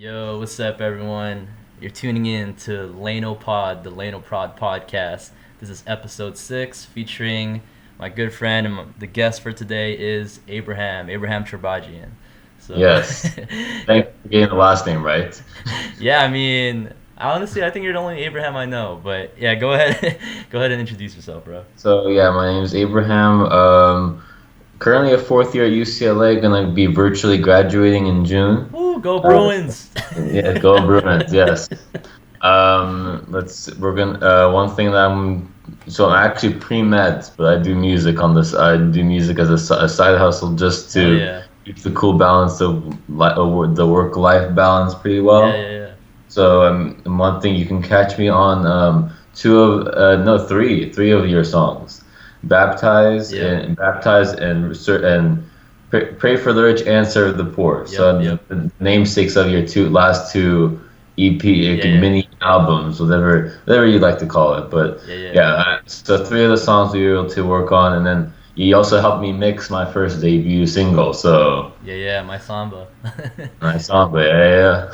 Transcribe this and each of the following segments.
Yo, what's up, everyone? You're tuning in to Layno Pod the LaynoProd podcast. This is episode 6 featuring my good friend and the guest for today is Abraham Chorbajian. So, Yes. Thank you for getting the last name right. yeah, I mean, honestly, I think you're the only Abraham I know, but yeah, go ahead, go ahead and introduce yourself, bro. So yeah, my name is Abraham. Currently a fourth year at UCLA, gonna be virtually graduating in June. Woo, go Uh, Bruins! yeah, go Bruins, yes. We're gonna one thing that I'm actually pre-med, but I do music on this. I do music as a side hustle just Hell to yeah. keep the cool balance of the work-life balance pretty Yeah, well. yeah, yeah. So one thing you can catch me on two of no three of your songs, Yep, baptize and pray for the rich and serve the poor. yep, So yep. the namesakes of your last two EP Yeah, yeah, mini albums, whatever you like to call it. But yeah, yeah. yeah, so three of the songs we were able to work on, and then you also helped me mix my first debut single. So Yeah, yeah, my samba. nice song, but yeah,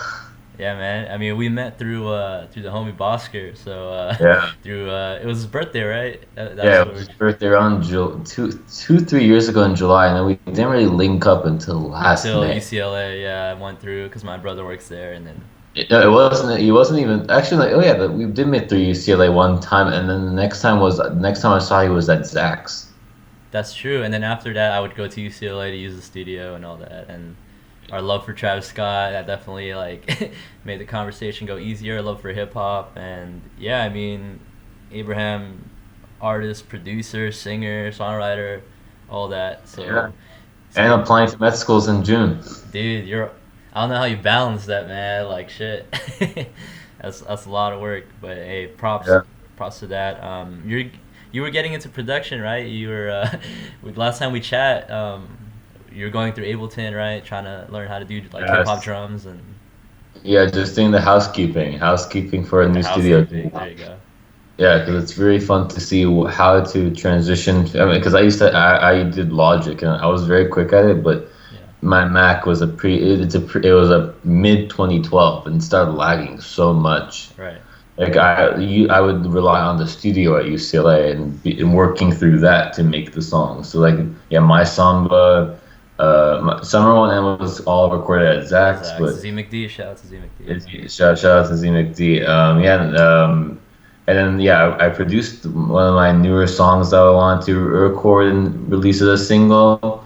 Yeah, man. I mean, we met through the homie Bosker. So yeah. through it was his birthday, right? That's Yeah, it what was his birthday around 3 years ago in July, and then we didn't really link up until last until May. UCLA. Yeah, I went through because my brother works there, and then No, it wasn't. He wasn't even actually like. Oh yeah, we did meet through UCLA one time, and then the next time I saw you was at Zach's. that's true. And then after that, I would go to UCLA to use the studio and all that. And our love for Travis Scott that definitely like made the conversation go easier. Our love for hip hop, and yeah, I mean, Abraham, artist, producer, singer, songwriter, all that. Yeah, So it's and good. applying to med schools in June. Dude, you're. I don't know how you balance that, man. Like shit. That's a lot of work, but hey, Yeah. props to that. You were getting into production, right? You were last time we chat. You were going through Ableton, right? Trying to learn how to do like hip hop Yes. drums and Yeah, just doing the housekeeping for a the new studio. housekeeping. There you go. Yeah, because it's really fun to see how to transition. I mean, because I did Logic and I was very quick at it, but Yeah. my Mac was it was a mid 2012 and started lagging so much. Right. Like I would rely on the studio at UCLA and working through that to make the songs. So like yeah, my Samba, my Summer One M was all recorded at Zach's, Zach but Z McD. Shout out to Z McD. shout out to Z McD. Yeah, and then yeah, I produced one of my newer songs that I wanted to record and release as a single.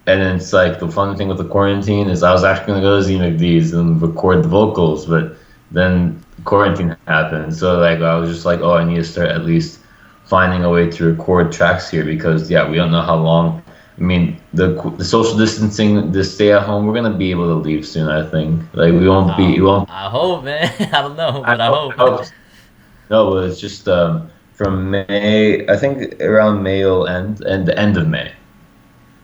And then it's like the fun thing with the quarantine is I was actually gonna go to Z McD's and record the vocals, but then quarantine happened. So like I was just like, oh, I need to start at least finding a way to record tracks here because yeah, we don't know how long. I mean, the social distancing, the stay at home, we're gonna be able to leave soon. I think like we won't. I hope, man. I don't know, I but I hope, hope. I hope no, but it's just from May. I think around May will end, and the end of May.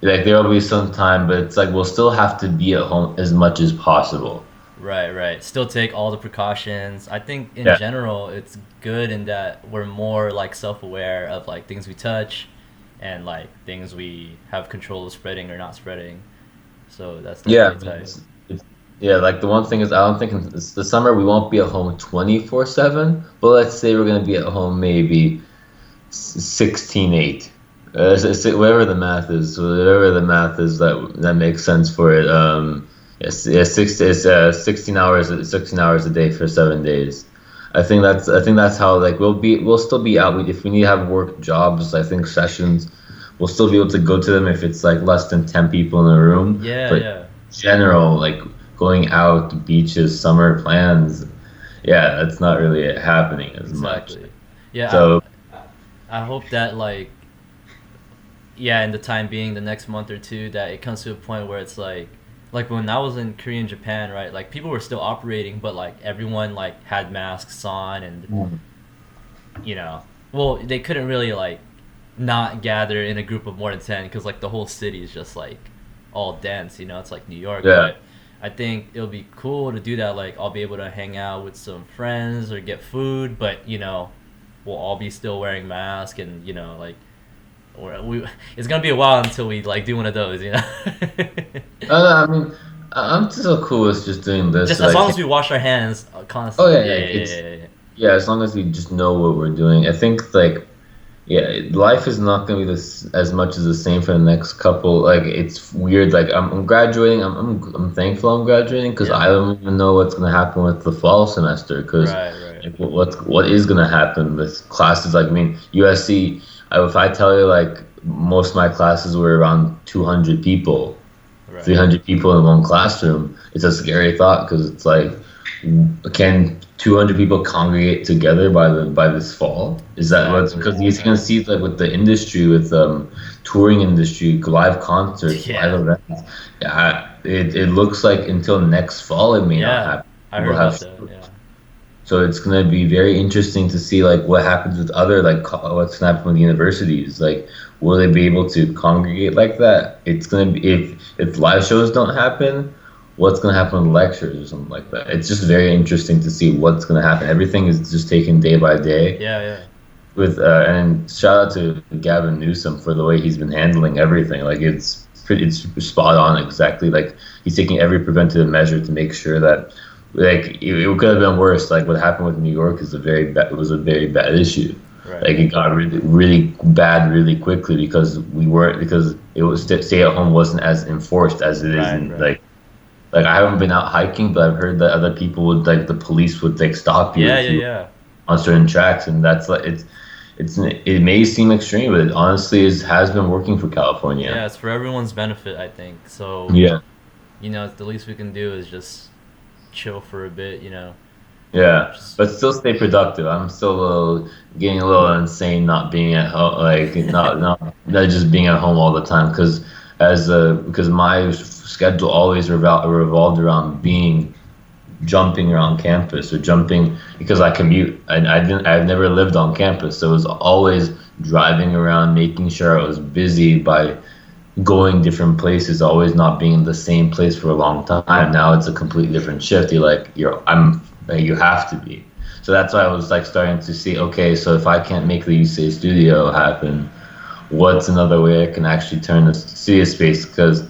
Like there will be some time, but it's like we'll still have to be at home as much as possible. Right, right. Still take all the precautions. I think in Yeah. general it's good in that we're more like self-aware of like things we touch and like things we have control of spreading or not spreading. So that's Yeah, definitely tight. yeah. Like the one thing is, I don't think in the summer we won't be at home 24/7, but let's say we're gonna be at home maybe 16/8. Whatever the math is, that makes sense for it. Yes, yeah, 16 hours, 16 hours a day for 7 days. I think that's how like we'll still be out if we need to have work jobs. I think sessions, we'll still be able to go to them if it's like less than 10 people in a room. Yeah, But yeah. general like going out, beaches, summer plans, yeah, that's not really happening as much. Exactly. Yeah, So I hope that yeah, in the time being the next month or two that it comes to a point where it's like when I was in Korea and Japan, right? Like people were still operating, but like everyone like had masks on and you know, well, they couldn't really like not gather in a group of more than 10 because like the whole city is just like all dense, you know, it's like New York. yeah, But I think it'll be cool to do that. Like I'll be able to hang out with some friends or get food, but you know, we'll all be still wearing masks and you know, like we it's gonna be a while until we like do one of those, you know. I mean, I'm still cool with just doing this. Just as long Like, as we wash our hands oh constantly. yeah, Yeah, like yeah, it's yeah, yeah, yeah, as long as we just know what we're doing. I think like yeah, life is not gonna be this as much as the same for the next couple. Like it's weird. Like I'm graduating. I'm thankful I'm graduating because yeah. I don't even know what's gonna happen with the fall semester. Because Right, right, like what is gonna happen with classes? Like I mean USC. If I tell you like most of my classes were around 200 people, right. 300 people in one classroom. It's a scary thought because it's like, can 200 people congregate together by this fall? Is that what's Exactly. because you can Right. see like with the industry, with touring industry, live concerts, live Yeah, events. Yeah, it looks like until next fall it may not yeah. happen. I heard We'll about have that. Yeah. so it's gonna be very interesting to see like what happens with other like what's gonna happen with universities. Like, will they be able to congregate like that? It's gonna be if live shows don't happen, what's gonna happen with lectures or something like that? It's just very interesting to see what's gonna happen. Everything is just taken day by day. Yeah, yeah. With and shout out to Gavin Newsom for the way he's been handling everything. Like it's spot on exactly. Like he's taking every preventative measure to make sure that like it could have been worse. Like what happened with New York is a very bad it was a very bad issue. Right. Like it got really bad really quickly because we weren't because it was stay at home wasn't as enforced as it is Right, in right. like I haven't been out hiking, but I've heard that other people would like the police would like stop you Yeah, if yeah, you yeah. on certain tracks, and that's like it may seem extreme, but it honestly has been working for California. Yeah, it's for everyone's benefit, I think. So, Yeah, the least we can do is just chill for a bit. yeah, Just but still stay productive. I'm still getting a little insane not being at home, like not just being at home all the time, because my schedule always revolved around being jumping around campus or jumping because I commute. I've never lived on campus, so it was always driving around, making sure I was busy by going different places, always not being in the same place for a long time. Now it's a completely different shift. You have to be. So that's why I was like starting to see, okay, so if I can't make the UCA studio happen, what's another way I can actually turn the studio space? Because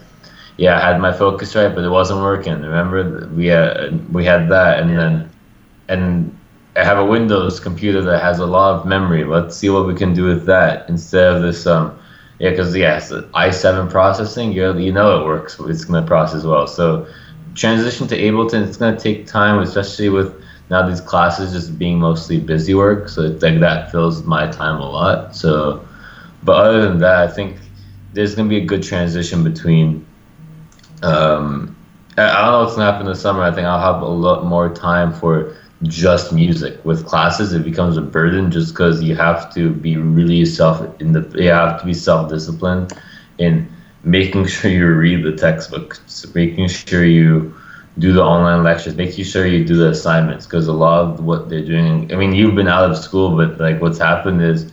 yeah, I had my focus right, but it wasn't working. Remember, we had that, and yeah. then and I have a Windows computer that has a lot of memory. Let's see what we can do with that instead of this. Yeah, because yeah, it's i7 processing. You know it works. It's gonna process well. So transition to Ableton, it's gonna take time, especially with now these classes just being mostly busy work. So it's like that fills my time a lot. So, but other than that, I think there's gonna be a good transition between I don't know what's gonna happen this summer. I think I'll have a lot more time for just music. With classes, it becomes a burden just because you have to be really you have to be self-disciplined in making sure you read the textbooks, making sure you do the online lectures, making sure you do the assignments. Because a lot of what they're doing, I mean, you've been out of school, but like what's happened is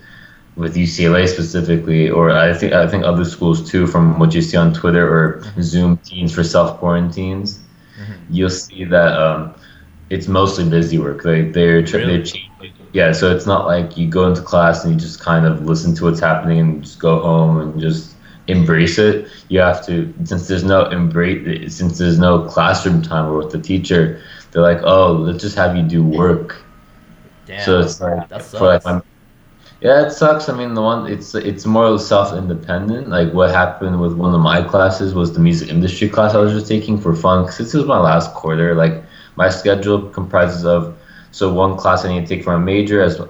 with UCLA specifically, or I think other schools too, from what you see on Twitter or Hmm. Zoom teams for self quarantines, Hmm. you'll see that it's mostly busy work. They're Really? changing. Yeah, so it's not like you go into class and you just kind of listen to what's happening and just go home and just embrace it. You have to since there's no classroom time with the teacher. They're like, oh, let's just have you do work. So Damn. it's like That for like sucks. my yeah, it sucks. I mean, it's more self-independent. Like what happened with one of my classes was the music industry class I was just taking for fun. 'Cause this was my last quarter. Like my schedule comprises of so one class I need to take for a major as a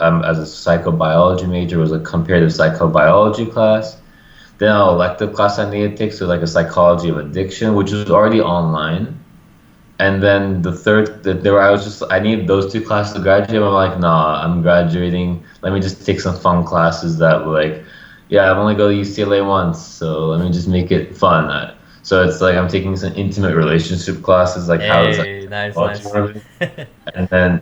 psychobiology major was a comparative psychobiology class. Then an elective class I need to take so like a psychology of addiction, which was already online. And then the third, there I was just I need those two classes to graduate. I'm like, nah, I'm graduating. Let me just take some fun classes that were like, yeah, I've only go to UCLA once, so let me just make it fun. So it's like I'm taking some intimate relationship classes, like how does Hey, nice, psychology nice. work, and then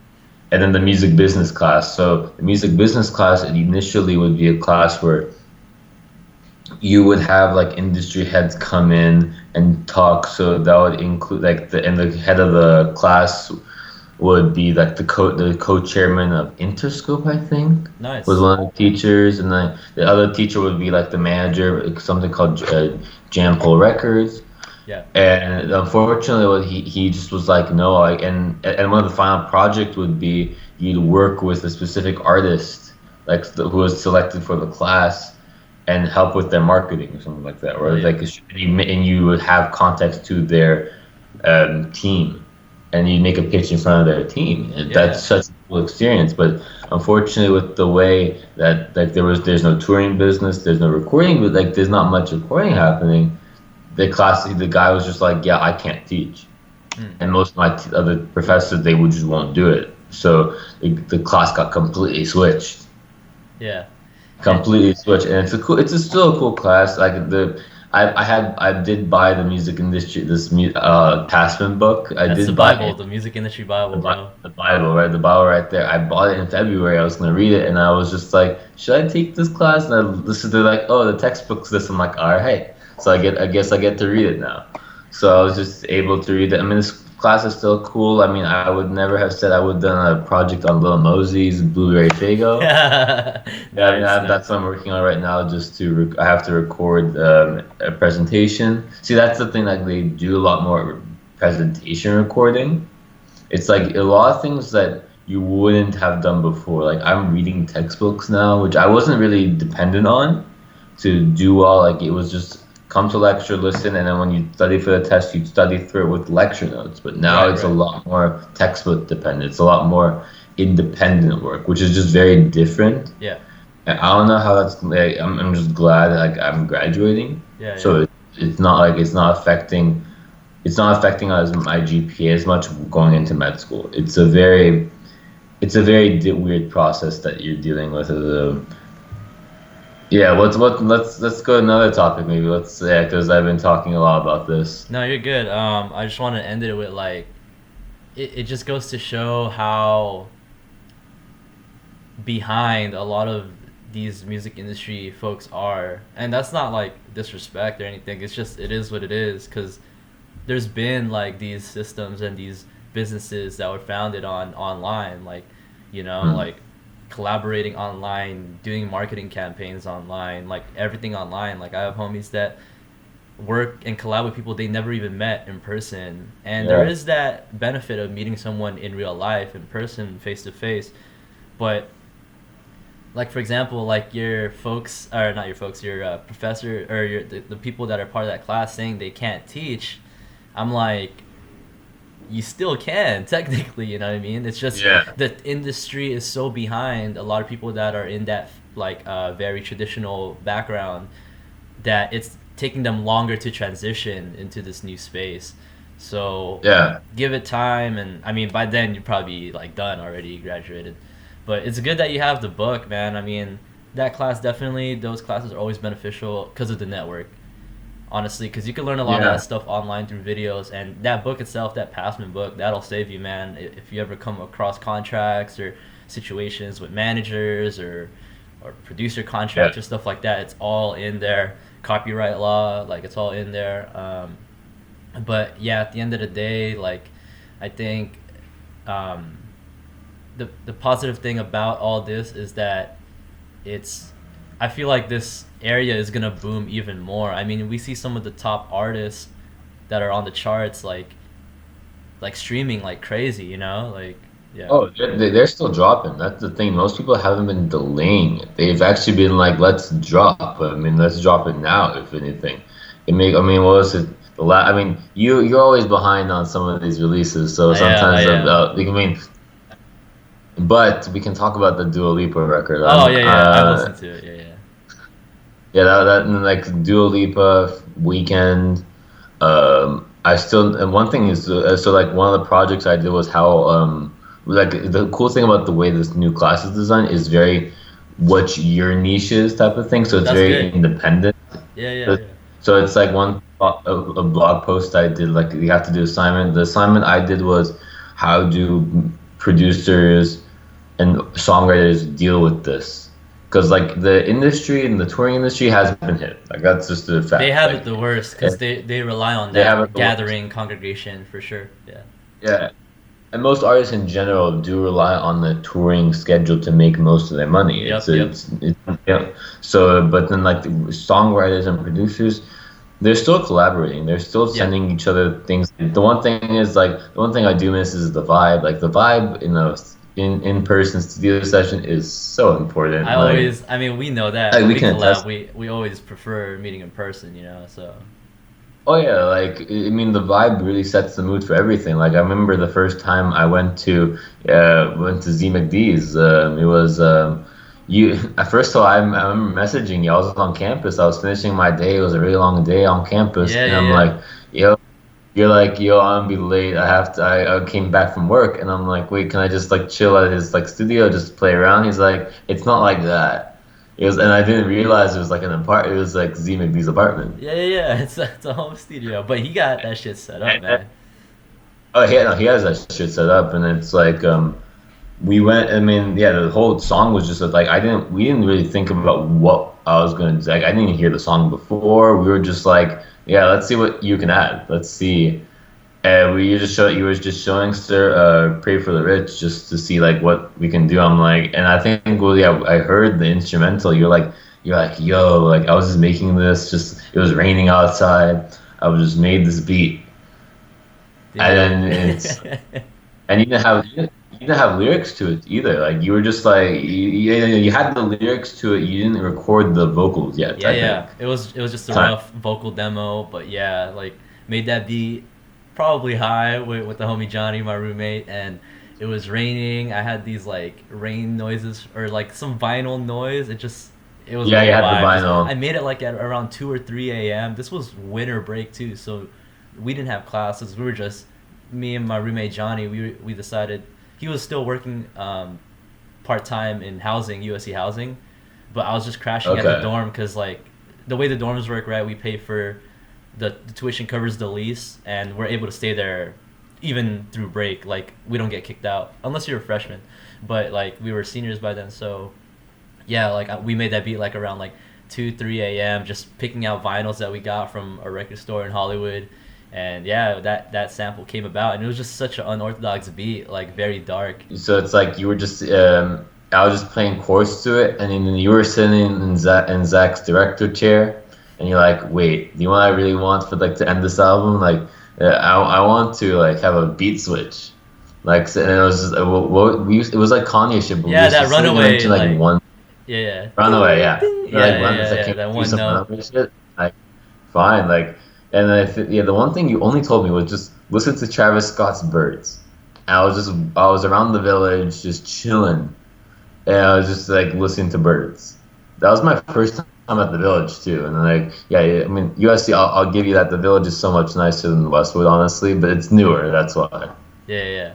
and then the music business class. So the music business class initially would be a class where you would have like industry heads come in and talk. So that would include like the head of the class would be like the co-chairman of Interscope, I think, was Nice. one of the teachers, and then the other teacher would be like the manager, something called Jam Pull Records. Yeah. And unfortunately, he just was like, no, and one of the final project would be you'd work with a specific artist, like who was selected for the class, and help with their marketing or something like that, or Oh yeah. like and you would have context to their team, and you make a pitch in front of their team, and Yeah. that's such a cool experience. But unfortunately, with the way that like there's no touring business, there's no recording, but like there's not much recording happening. The guy was just like, yeah, I can't teach, Mm. and most of my other professors they would just won't do it. So the class got completely switched, Yeah. And completely switched, and it's still a cool class. Like I did buy the music industry Passman book. I that's the did buy Bible, it, the music industry Bible, bro. the Bible, right? The Bible right there. I bought it in February. I was gonna read it, and I was just like, should I take this class? And I listened to like, oh, the textbook's this. I'm like, all right. So I guess I get to read it now. So I was just able to read it. I mean, this class is still cool. I mean, I would never have said I would have done a project on Lil Mosey's Blu-ray Fago. Yeah, I mean, Nice, that's nice. what I'm working on right now. Just I have to record a presentation. See, that's the thing. Like they do a lot more presentation recording. It's like a lot of things that you wouldn't have done before. Like I'm reading textbooks now, which I wasn't really dependent on to do well. Like it was just come to lecture, listen, and then when you study for the test, you study through it with lecture notes. But now Right, it's a right. lot more textbook dependent. It's a lot more independent work, which is just very different. Yeah. And I don't know how that's. Like, I'm just glad like I'm graduating, Yeah, yeah. so it's not like it's not affecting us my GPA as much going into med school. It's a very weird process that you're dealing with as a yeah. Let's go to another topic maybe. Let's yeah, because I've been talking a lot about this. No, you're good. I just want to end it with like it just goes to show how behind a lot of these music industry folks are, and that's not like disrespect or anything. It's just it is what it is because there's been like these systems and these businesses that were founded on online, like Hmm. like collaborating online, doing marketing campaigns online, like everything online. Like I have homies that work and collab with people they never even met in person, and there Yeah. is that benefit of meeting someone in real life, in person, face to face. But like for example, like your folks or not your folks, your professor or the people that are part of that class saying they can't teach. I'm like, you still can technically, you know what I mean? It's just Yeah. the industry is so behind a lot of people that are in that like very traditional background that it's taking them longer to transition into this new space. So Yeah. give it time, and I mean by then you'd probably be like done already, graduated. But it's good that you have the book, man. I mean that class definitely, those classes are always beneficial because of the network, honestly, because you can learn a lot of that Yeah. stuff online through videos, and that book itself, that Passman book, that'll save you, man. If you ever come across contracts or situations with managers or producer Yeah. contracts or stuff like that, it's all in there. Copyright law, like it's all in there. But yeah, at the end of the day, like I think um, the positive thing about all this is that it's I feel like this area is gonna boom even more. I mean, we see some of the top artists that are on the charts like streaming like crazy, like yeah. Oh, they're still dropping. That's the thing. Most people haven't been delaying it. They've actually been like, let's drop. I mean, let's drop it now, if anything. I mean, what was it? I mean, you're always behind on some of these releases, so I am, I sometimes, am. I mean, but we can talk about the Dua Lipa record. Oh yeah, yeah, I've listened to it. Yeah, yeah. Yeah, that and like Dua Lipa, Weekend. I still and one thing is so like one of the projects I did was how like the cool thing about the way this new class is designed is very what your niche is type of thing. So it's That's very good. independent. Yeah, yeah, So yeah. so it's like a blog post I did like you have to do assignment. The assignment I did was how do producers and songwriters deal with this? Because like the industry and the touring industry has been hit. Like that's just a They fact. have it Like the worst eh, because they rely on they have it that the worst. gathering congregation for sure. Yeah. Yeah. And most artists in general do rely on the touring schedule to make most of their money. Yep, yep. It's yeah. So, but then like the songwriters and producers, they're still collaborating. They're still Yeah, sending each other things. The one thing is like the one thing I do miss is the vibe. Like the vibe in a in person studio session is so important. I mean, we know that Like when we we can collab, attest. we always prefer meeting in person, you know. So Oh yeah, like I mean the vibe really sets the mood for everything. Like I remember the first time I went to Z McD's. It was you at first of all I remember messaging you. I was on campus. I was finishing my day. It was a really long day on campus, yeah, and yeah, I'm yeah. like, yo, you're like, yo, I'm gonna be late. I have to. I came back from work, and I'm like, wait, can I just like chill at his like studio, just play around? He's like, it's not like that. It was, and I didn't realize it was like an apart. It was like Z McD's apartment. Yeah, yeah, yeah. It's a home studio, but he got that shit set up, man. Oh, no, he has that shit set up, and it's like we went. I mean, yeah, the whole song was just like we didn't really think about what I was gonna do. Like, I didn't even hear the song before. We were just like, yeah, let's see what you can add. Let's see. And you were just showing Sir Pray for the Rich just to see like what we can do. I'm like, and I think well, yeah, I heard the instrumental. You're like, yo, like I was just making this. Just it was raining outside. I was just made this beat, and then it's Dude. and you didn't have lyrics to it either. Like you were just like you had the lyrics to it. You didn't record the vocals yet. Yeah, I yeah. think. It was just a Time. rough vocal demo, but yeah, like made that beat probably high with the homie Johnny, my roommate, and it was raining. I had these like rain noises or like some vinyl noise. It was a Yeah, you whole had the vibe. Just vinyl. I made it like at around 2 or 3 a.m. This was winter break too, so we didn't have classes. We were just me and my roommate Johnny. We decided he was still working part time in housing, USC housing, but I was just crashing at the Okay. dorm because like the way the dorms work, right? We pay for the tuition covers the lease, and we're able to stay there even through break. Like we don't get kicked out unless you're a freshman, but like we were seniors by then, so yeah, like we made that beat like around like 2 3 a.m. just picking out vinyls that we got from a record store in Hollywood. And yeah, that sample came about, and it was just such an unorthodox beat, like very dark. So it's like you were just I was just playing chords to it, and then you were sitting in Zach's director chair, and you're like, wait, do you know what I really want for like to end this album? Like, I want to like have a beat switch, like, and it was just it was like Kanye shit, but we Yeah, was that just sitting runaway, into like like one yeah, yeah, runaway, ding, yeah, ding. like Yeah, yeah, run. It's yeah, like, yeah, can that we do one some note. runaway shit? Like, fine, like, and then yeah, the one thing you only told me was just listen to Travis Scott's Birds. And I was around the village just chilling, and I was just like listening to birds. That was my first time at the village too, and like I mean USC, I'll give you that the village is so much nicer than Westwood, honestly, but it's newer. That's why. Yeah, yeah, yeah.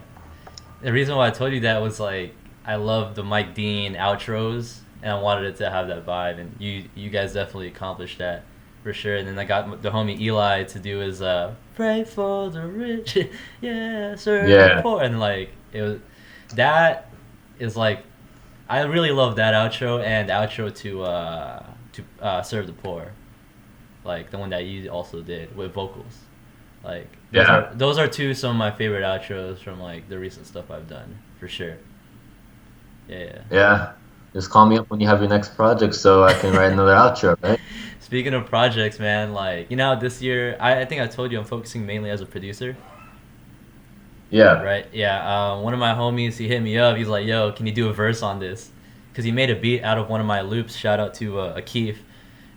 The reason why I told you that was like I love the Mike Dean outros, and I wanted it to have that vibe, and you guys definitely accomplished that for sure. And then I got the homie Eli to do his "Pray for the Rich," yeah, serve the Yeah, poor, and like it was that is like I really love that outro and outro to serve the poor, like the one that you also did with vocals. Like yeah, those are two some of my favorite outros from like the recent stuff I've done for sure. Yeah, yeah. Just call me up when you have your next project so I can write yeah. another outro, right? Speaking of projects, man, like you know this year I think I told you I'm focusing mainly as a producer. Yeah. Right? Yeah. One of my homies, he hit me up. He's like, "Yo, can you do a verse on this?" Because he made a beat out of one of my loops. Shout out to Akif.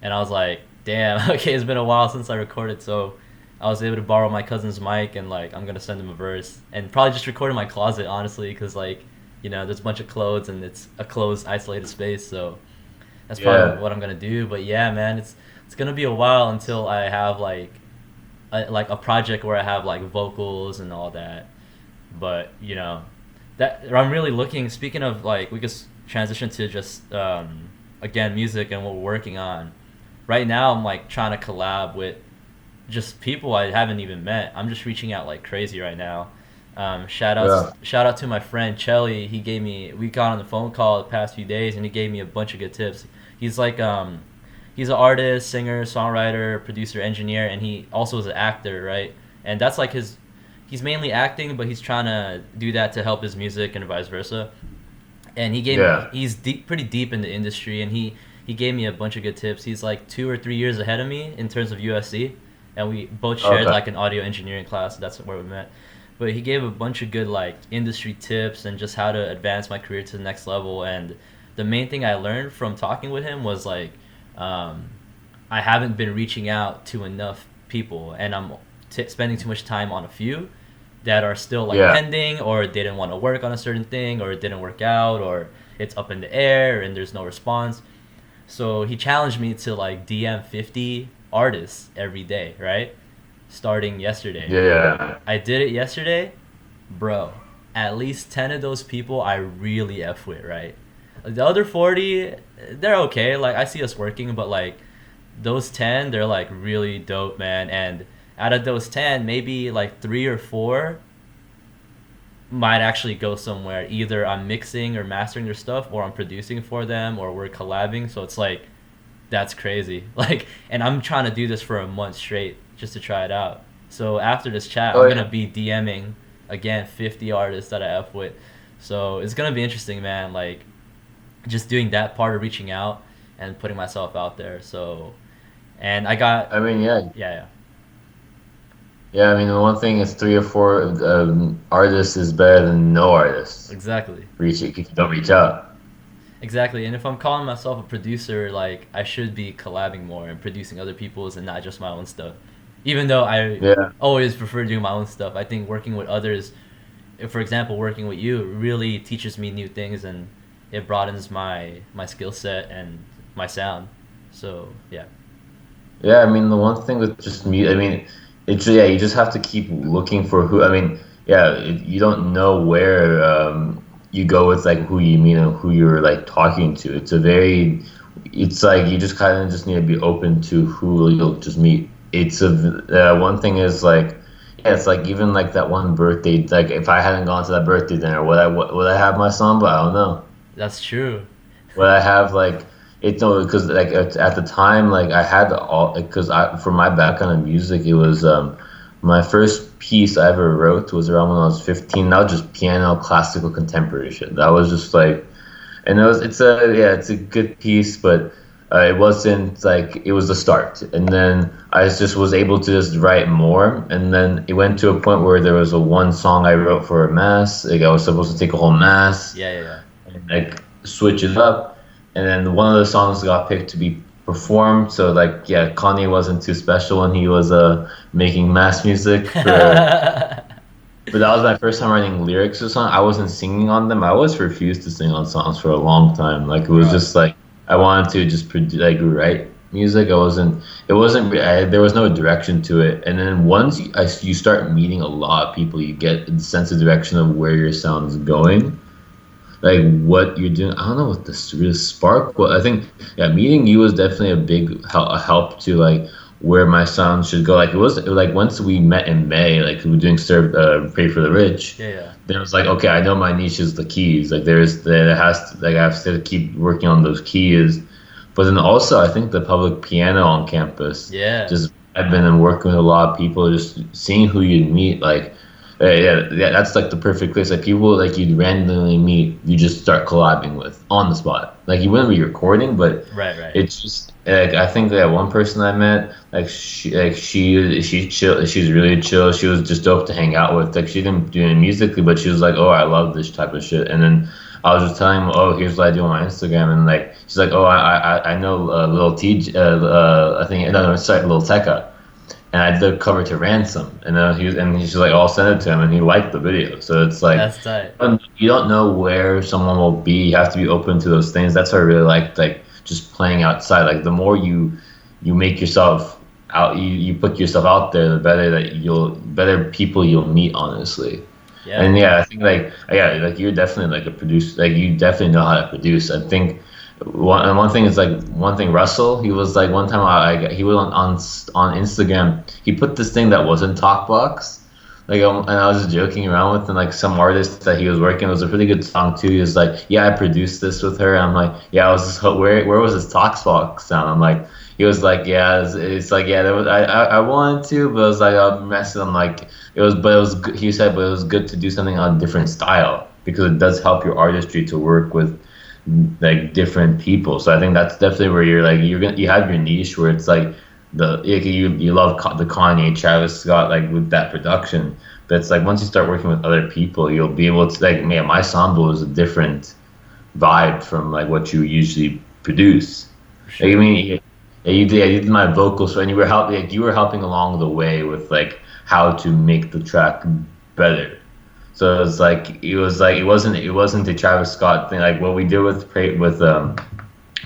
And I was like, "Damn, okay, it's been a while since I recorded." So I was able to borrow my cousin's mic, and like I'm gonna send him a verse and probably just record in my closet, honestly, because like you know there's a bunch of clothes and it's a closed, isolated space. So that's probably Yeah. what I'm gonna do. But yeah, man, it's gonna be a while until I have like a project where I have like vocals and all that. But you know that I'm really looking. Speaking of like, we just transition to just again music and what we're working on right now. I'm like trying to collab with just people I haven't even met. I'm just reaching out like crazy right now. Yeah. Shout out to my friend Chelly. We got on the phone call the past few days, and he gave me a bunch of good tips. He's like he's an artist, singer, songwriter, producer, engineer, and he also is an actor, right? And that's like his he's mainly acting, but he's trying to do that to help his music and vice versa. And Yeah. he's pretty deep in the industry, and he gave me a bunch of good tips. He's like 2 or 3 years ahead of me in terms of USC, and we both shared Okay. like an audio engineering class. That's where we met. But he gave a bunch of good like industry tips and just how to advance my career to the next level. And the main thing I learned from talking with him was like, um, I haven't been reaching out to enough people, and I'm spending too much time on a few that are still like Yeah. pending, or they didn't want to work on a certain thing, or it didn't work out, or it's up in the air and there's no response. So he challenged me to like DM 50 artists every day, right? Starting yesterday. Yeah. I did it yesterday, bro. At least 10 of those people I really F with, right? The other 40, they're okay. Like, I see us working, but like, those 10, they're like really dope, man. And out of those 10, maybe like 3 or 4 might actually go somewhere. Either I'm mixing or mastering their stuff, or I'm producing for them, or we're collabing. So it's like, that's crazy. Like, and I'm trying to do this for a month straight just to try it out. So after this chat, Oh I'm yeah. gonna be DMing again 50 artists that I F with. So it's gonna be interesting, man. Like, just doing that part of reaching out and putting myself out there. So, and I got, I mean, yeah. yeah, Yeah, I mean, the one thing is three or four artists is better than no yeah, artists. exactly. Reach it if you don't reach out. Exactly. And if I'm calling myself a producer, like, I should be collabing more and producing other people's and not just my own stuff. Even though I Yeah. always prefer doing my own stuff, I think working with others, if, for example, working with you, really teaches me new things, and it broadens my skill set and my sound. So, yeah. Yeah, I mean, the one thing with just me, I mean, it's yeah, you just have to keep looking for who. I mean, yeah, you don't know where you go with like who you meet and who you're like talking to. It's like you just kind of just need to be open to who you'll just meet. It's a one thing is like, yeah, it's like even like that one birthday. Like if I hadn't gone to that birthday dinner, would I have my song? But I don't know. That's true. But I have like it's no because like at the time like I had all because I for my background in music it was my first piece I ever wrote was around when I was 15. That was just piano, classical, contemporary shit. That was just like and it's a good piece, but it wasn't like it was the start. And then I just was able to just write more, and then it went to a point where there was a one song I wrote for a mass. Like I was supposed to take a whole mass Yeah, yeah, yeah. and like switch it up. And then one of the songs got picked to be performed. So like yeah, Kanye wasn't too special when he was making mass music for. But that was my first time writing lyrics or something. I wasn't singing on them. I was refused to sing on songs for a long time. Like it was Right. just like I wanted to just like write music. I wasn't. It wasn't. There was no direction to it. And then once you start meeting a lot of people, you get a sense of direction of where your sound is going like what you're doing. I don't know what this real spark. Well, I think yeah, meeting you was definitely a big help to like where my sound should go. Like it was like once we met in May, like we were doing serve pray for the rich. Yeah, yeah. Then it was like okay, I know my niche is the keys. Like there has to, like I have to keep working on those keys. But then also I think the public piano on campus Yeah. just I've been working with a lot of people, just seeing who you meet like. Yeah, that's like the perfect place. Like people like you'd randomly meet, you just start collabing with on the spot. Like you wouldn't be recording, but Right, right. it's just like I think that one person I met, she chill, she's really chill. She was just dope to hang out with. Like she didn't do any musically, but she was like, oh, I love this type of shit. And then I was just telling him, oh, here's what I do on my Instagram, and like she's like, oh, I know little T, I think no, sorry, little Tekka. And I did the cover to Ransom, and he's like, "I'll send it to him," and he liked the video. So it's like That's tight. you don't know where someone will be. You have to be open to those things. That's what I really like just playing outside. Like the more you make yourself out, you put yourself out there, the better people you'll meet. Honestly, Yeah. and yeah, I think like yeah, like you're definitely like a producer. Like you definitely know how to produce. I think one thing is like one thing. Russell, he was like one time he was on Instagram. He put this thing that wasn't Talkbox. Like and I was just joking around with and like some artist that he was working. It was a pretty good song too. He was like, yeah, I produced this with her. And I'm like, yeah, I was just where was this Talkbox sound? I'm like. He was like, yeah, it's like, yeah, I wanted to, but it was like, I'm messing. I'm like, but it was, he said, but it was good to do something on a different style because it does help your artistry to work with like different people. So I think that's definitely where you have your niche where it's like you love the Kanye, Travis Scott like with that production. But it's like once you start working with other people, you'll be able to like man, my ensemble is a different vibe from like what you usually produce. For Like, I sure. mean, you did my vocals, and you were helping along the way with like how to make the track better. So it wasn't the Travis Scott thing. Like what we did with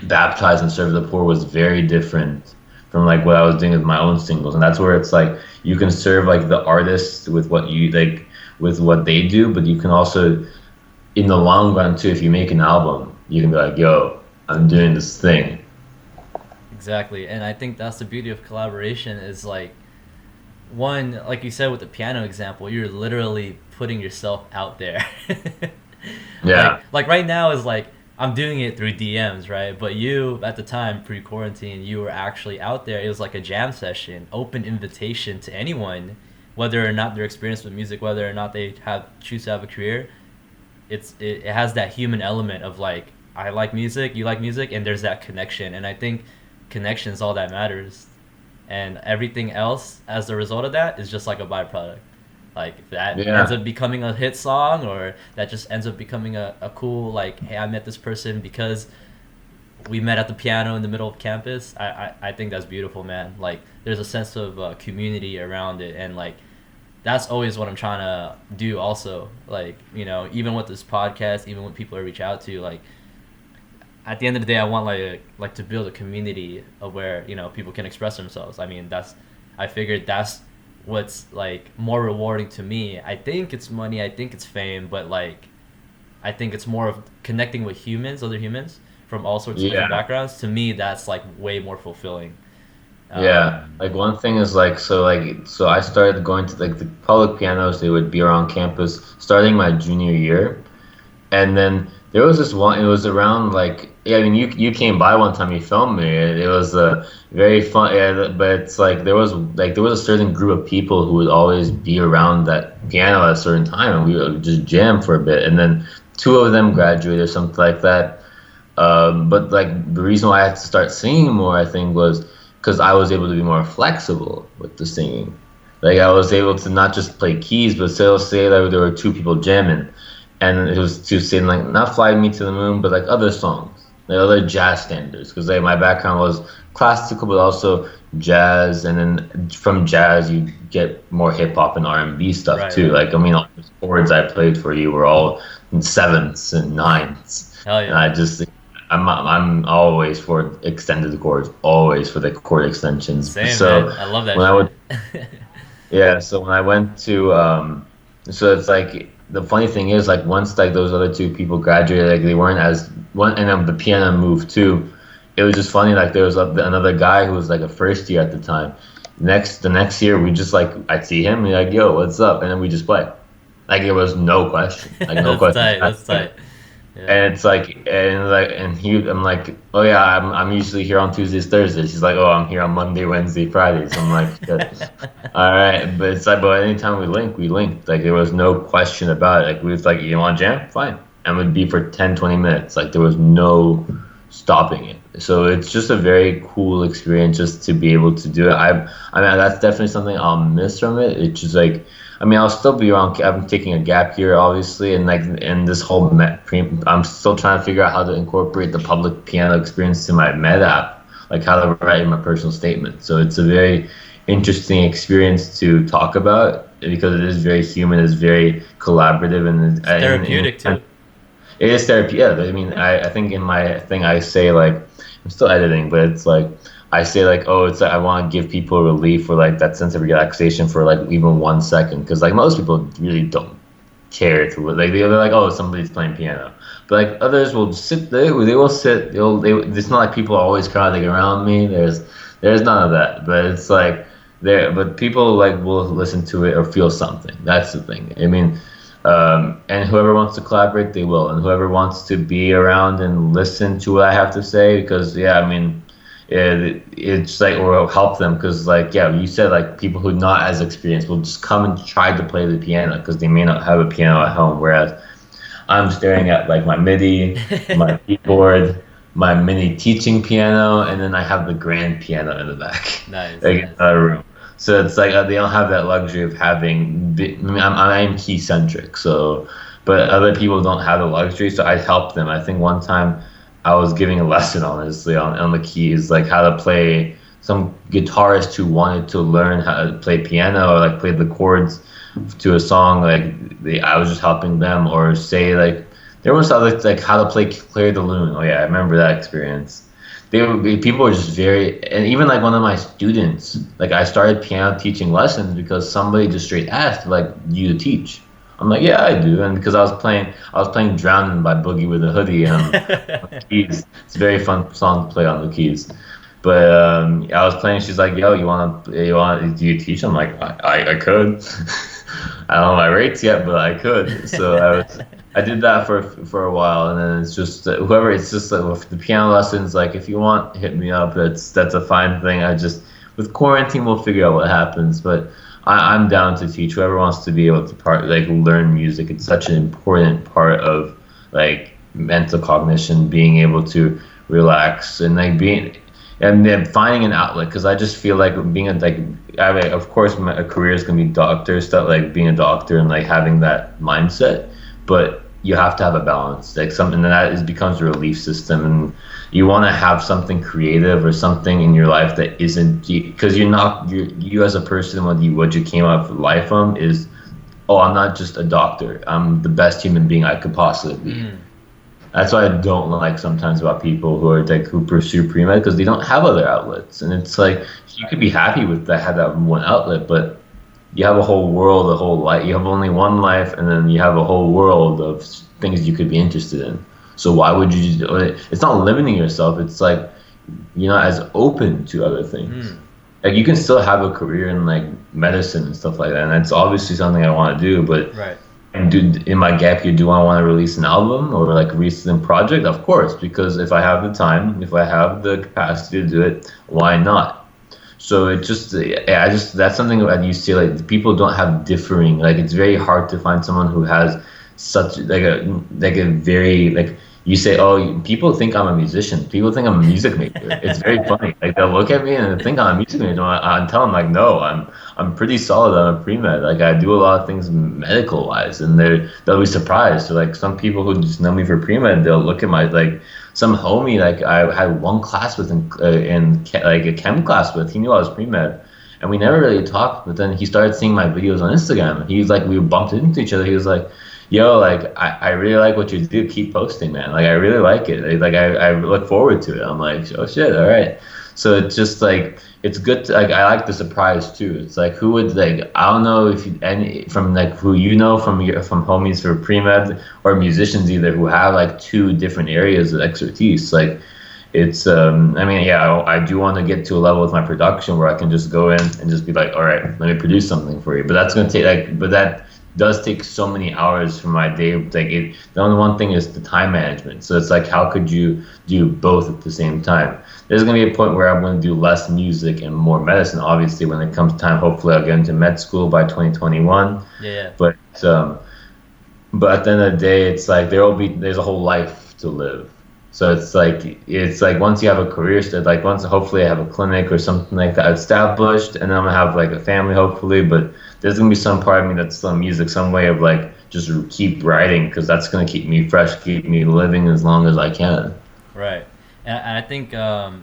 Baptize and Serve the Poor was very different from like what I was doing with my own singles, and that's where it's like you can serve like the artist with what you like with what they do, but you can also in the long run too, if you make an album, you can be like, yo, I'm doing this thing. Exactly, and I think that's the beauty of collaboration is like one, like you said with the piano example, you're literally putting yourself out there. Yeah. Like right now is like I'm doing it through DMs, right? But you at the time pre-quarantine, you were actually out there. It was like a jam session, open invitation to anyone, whether or not they're experienced with music, whether or not they have choose to have a career. It has that human element of like I like music, you like music, and there's that connection. And I think connection is all that matters, and everything else as a result of that is just like a byproduct. Like if that ends Yeah. up becoming a hit song, or that just ends up becoming a cool like, hey, I met this person because we met at the piano in the middle of campus. I think that's beautiful, man. Like there's a sense of community around it, and like that's always what I'm trying to do. Also, like even with this podcast, even when people I reach out to, like at the end of the day, I want like to build a community of where people can express themselves. I mean, I figured that's what's like more rewarding to me. I think it's money, I think it's fame, but like I think it's more of connecting with humans, other humans from all sorts of different Yeah. backgrounds. To me, that's like way more fulfilling. Yeah. Um, Like one thing is so I started going to like the public pianos, they would be around campus starting my junior year. And then there was this one. It was around like yeah. I mean, you came by one time. You filmed me. It was very fun. Yeah, but it's like there was a certain group of people who would always be around that piano at a certain time, and we would just jam for a bit. And then two of them graduated or something like that. But like the reason why I had to start singing more, I think, was because I was able to be more flexible with the singing. Like I was able to not just play keys, but still say that there were two people jamming, and it was to sing like not "Fly Me to the Moon," but like other songs, like other jazz standards. Because like my background was classical, but also jazz, and then from jazz you get more hip hop and R&B stuff right, too. right. Like I mean, all the chords I played for you were all in sevenths and nines, Hell and yeah. I just I'm always for extended chords, always for the chord extensions. Same, So man. I love that when I would shit. yeah, so when I went to so it's like the funny thing is like once like those other two people graduated, like they weren't as one and then the piano moved too. It was just funny like there was another guy who was like a first year at the time. The next year we just like I'd see him and be like, yo, what's up? And then we just play. Like it was no question. Like no That's questions tight. asked. That's tight. Yeah. And it's I'm like, oh yeah, I'm usually here on Tuesdays, Thursdays. He's like, oh, I'm here on Monday, Wednesday, Fridays. I'm like, shit. All right, but it's like, but anytime we linked. Like there was no question about it. Like we was like, you want to jam? Fine, and it would be for 10, 20 minutes. Like there was no stopping it. So it's just a very cool experience just to be able to do it. I mean, that's definitely something I'll miss from it. It's just like I mean, I'll still be around. I'm taking a gap year, obviously, and like, and this whole I'm still trying to figure out how to incorporate the public piano experience to my Med app, like how to write my personal statement. So it's a very interesting experience to talk about because it is very human, it's very collaborative, It's therapeutic and too. it is therapy. Yeah, I mean, I think in my thing I say like I'm still editing, but it's like I say like, oh, it's like I want to give people relief or like that sense of relaxation for like even 1 second, because like most people really don't care to like they're like, oh, somebody's playing piano, but like others will sit they will sit it's not like people are always crowding around me. There's none of that, but it's like there but people like will listen to it or feel something. That's the thing. I mean, and whoever wants to collaborate, they will, and whoever wants to be around and listen to what I have to say, because yeah, I mean, it's like or help them because like yeah, you said like people who are not as experienced will just come and try to play the piano because they may not have a piano at home, whereas I'm staring at like my MIDI, my keyboard, my mini teaching piano, and then I have the grand piano in the back, Nice, like in nice. another room. So it's like they don't have that luxury of having. I mean, I'm key centric, so but other people don't have the luxury. So I help them. I think one time I was giving a lesson honestly on the keys, like how to play. Some guitarist who wanted to learn how to play piano or like play the chords to a song, like I was just helping them, or say like there was other like how to play Claire de Lune. Oh yeah, I remember that experience. People were just very, and even like one of my students, like I started piano teaching lessons because somebody just straight asked like you to teach. I'm like, yeah, I do, and because I was playing "Drowning" by Boogie with a Hoodie on the keys. It's a very fun song to play on the keys. But I was playing. She's like, "Yo, do you teach?" I'm like, I could. I don't know my rates yet, but I could. So I did that for a while, and then it's just whoever. It's just like with the piano lessons. Like if you want, hit me up. That's a fine thing. I just with quarantine, we'll figure out what happens. But I'm down to teach whoever wants to be able to learn music. It's such an important part of like mental cognition, being able to relax and like being and then finding an outlet, because I just feel like being a like I mean, of course my career is gonna be doctor stuff, like being a doctor and like having that mindset, but you have to have a balance, like something that is becomes a relief system, and you want to have something creative or something in your life that isn't, because you as a person, what you came up with life from is, oh, I'm not just a doctor, I'm the best human being I could possibly be. Mm, That's why I don't like sometimes about people who are like who pursue pre med, because they don't have other outlets, and it's like you could be happy with that have that one outlet, but you have a whole world, a whole life. You have only one life, and then you have a whole world of things you could be interested in. So why would you? It's not limiting yourself. It's like you're not as open to other things. mm, Like you can still have a career in like medicine and stuff like that, and that's obviously something I want to do, but right. and in my gap year, do I want to release an album or like release a project? Of course, because if I have the time, if I have the capacity to do it, why not? So it just, yeah, I just that's something that you see like people don't have differing. Like it's very hard to find someone who has such like a very like you say, oh, people think I'm a musician. People think I'm a music major. It's very funny. Like they'll look at me and they think I'm a music major. I tell them like, no, I'm pretty solid. I'm a pre-med. Like I do a lot of things medical wise, and they'll be surprised. So like some people who just know me for pre-med, they'll look at my like some homie like I had one class with like a chem class with. He knew I was pre-med. And we never really talked, but then he started seeing my videos on Instagram. He's like, we bumped into each other. He was like, yo, like I really like what you do. Keep posting, man. Like I really like it. Like I look forward to it. I'm like, oh shit, all right. So it's just like it's good. Like I like the surprise too. It's like who would like I don't know if any from like who you know from homies for pre med or musicians either who have like two different areas of expertise. Like it's I mean yeah I do want to get to a level with my production where I can just go in and just be like, all right, let me produce something for you. But that's gonna take like but that does take so many hours from my day. Like the only one thing is the time management. So it's like, how could you do both at the same time? There's gonna be a point where I'm gonna do less music and more medicine. Obviously, when it comes time, hopefully I'll get into med school by 2021. Yeah, yeah. But but at the end of the day, it's like there's a whole life to live. So it's like once you have a career, like once hopefully I have a clinic or something like that established, and then I'm gonna have like a family hopefully. But there's gonna be some part of me that's still music, some way of like just keep writing, because that's gonna keep me fresh, keep me living as long as I can. Right. And I think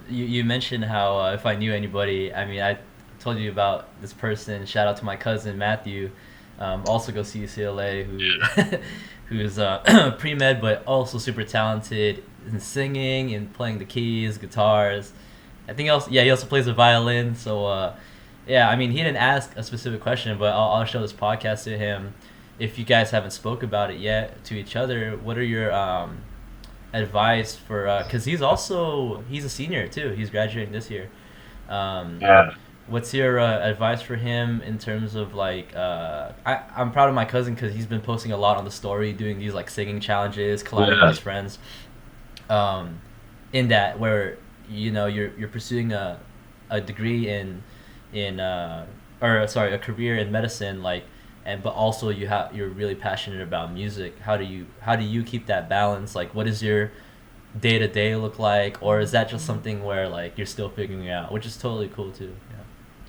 you mentioned how if I knew anybody, I mean, I told you about this person. Shout out to my cousin Matthew, also goes to UCLA, who who's pre med but also super talented in singing and playing the keys, guitars. I think else yeah he also plays the violin. So yeah, I mean he didn't ask a specific question, but I'll show this podcast to him. If you guys haven't spoke about it yet to each other, what are your advice for because he's a senior too, he's graduating this year. Yeah. What's your advice for him in terms of like I'm proud of my cousin because he's been posting a lot on the story, doing these like singing challenges, collabing with Yeah. his friends, in that where you're pursuing a degree in or sorry, a career in medicine. Like and but also you're really passionate about music. How do you keep that balance? Like, what does your day to day look like, or is that just something where like you're still figuring it out, which is totally cool too.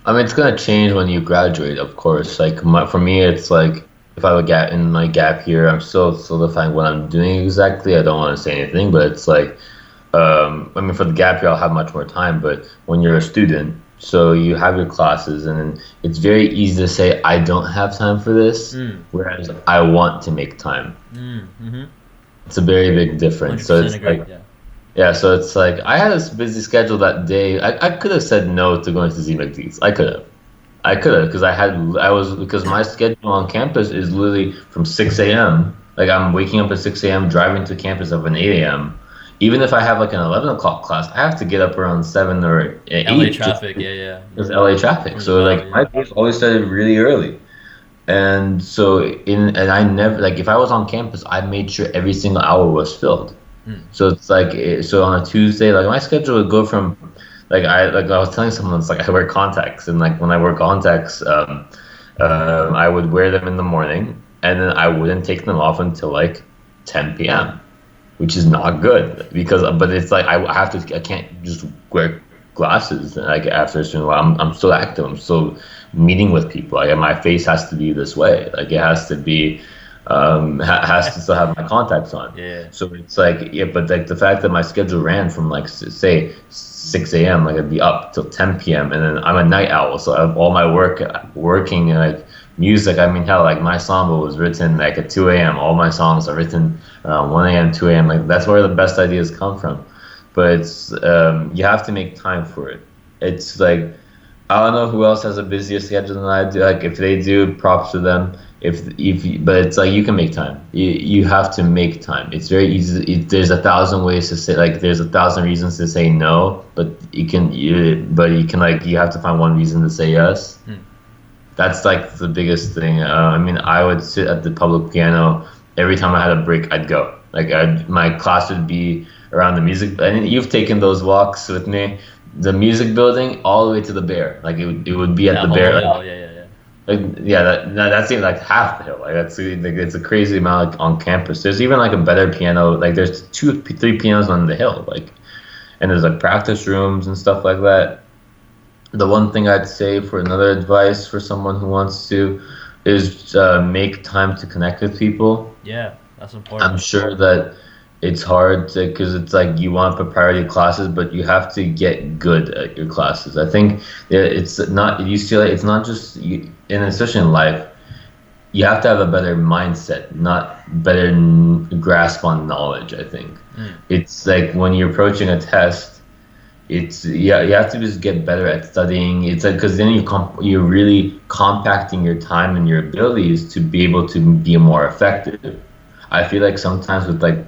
I mean, it's gonna change when you graduate, of course. Like for me, it's like if I would get in my gap year, I'm still solidifying what I'm doing exactly. I don't want to say anything, but it's like, I mean, for the gap year, I'll have much more time. But when you're a student, so you have your classes, and then it's very easy to say I don't have time for this, Yeah. whereas I want to make time. Mm-hmm. It's a very big difference. So 100% it's agree. like, Yeah. yeah, so it's like I had a busy schedule that day. I could have said no to going to Z McDee's. I could have because I was because my schedule on campus is literally from 6 a.m. Like I'm waking up at 6 a.m. driving to campus at an 8 a.m. Even if I have like an 11 o'clock class, I have to get up around 7 or LA 8 just traffic. Yeah, yeah. because LA traffic. As So well. like my Yeah. days always started really early. And so and I never like if I was on campus, I made sure every single hour was filled. Mm. So it's like so on a Tuesday, like my schedule would go from like I was telling someone it's like I wear contacts and like when I wear contacts, I would wear them in the morning and then I wouldn't take them off until like 10 p.m., which is not good because but it's like I can't just wear glasses like after a certain while. I'm still active. I'm still meeting with people. Like my face has to be this way. Like it has to be has to still have my contacts on. Yeah. So it's like yeah, but like the fact that my schedule ran from like say 6 a.m. like I'd be up till 10 p.m. and then I'm a night owl, so I have all my working and like music. I mean, hell, like my samba was written like at 2 a.m. All my songs are written around 1 a.m., 2 a.m. Like that's where the best ideas come from. But it's you have to make time for it. It's like I don't know who else has a busier schedule than I do. Like if they do, props to them. But it's like you can make time. You have to make time. It's very easy. There's a thousand ways to say like there's a thousand reasons to say no, but you can like you have to find one reason to say yes. Mm. That's like the biggest thing. I mean, I would sit at the public piano every time I had a break. I'd go. Like my class would be around the music, and you've taken those walks with me. The music building all the way to the bear. Like it would be at That the whole bear. hill. Yeah, yeah, yeah. Like yeah, that seems like half the hill. Like that's like it's a crazy amount like, on campus. There's even like a better piano. Like there's three pianos on the hill. Like and there's like practice rooms and stuff like that. The one thing I'd say for another advice for someone who wants to is make time to connect with people. Yeah, that's I'm important. sure that it's hard to because it's like you want to put priority classes, but you have to get good at your classes. I think it's not UCLA. It's not just you, and especially in life, you have to have a better mindset, not better grasp on knowledge. I think Mm. it's like when you're approaching a test, it's yeah you have to just get better at studying. It's like because then you're really compacting your time and your abilities to be able to be more effective. I feel like sometimes with like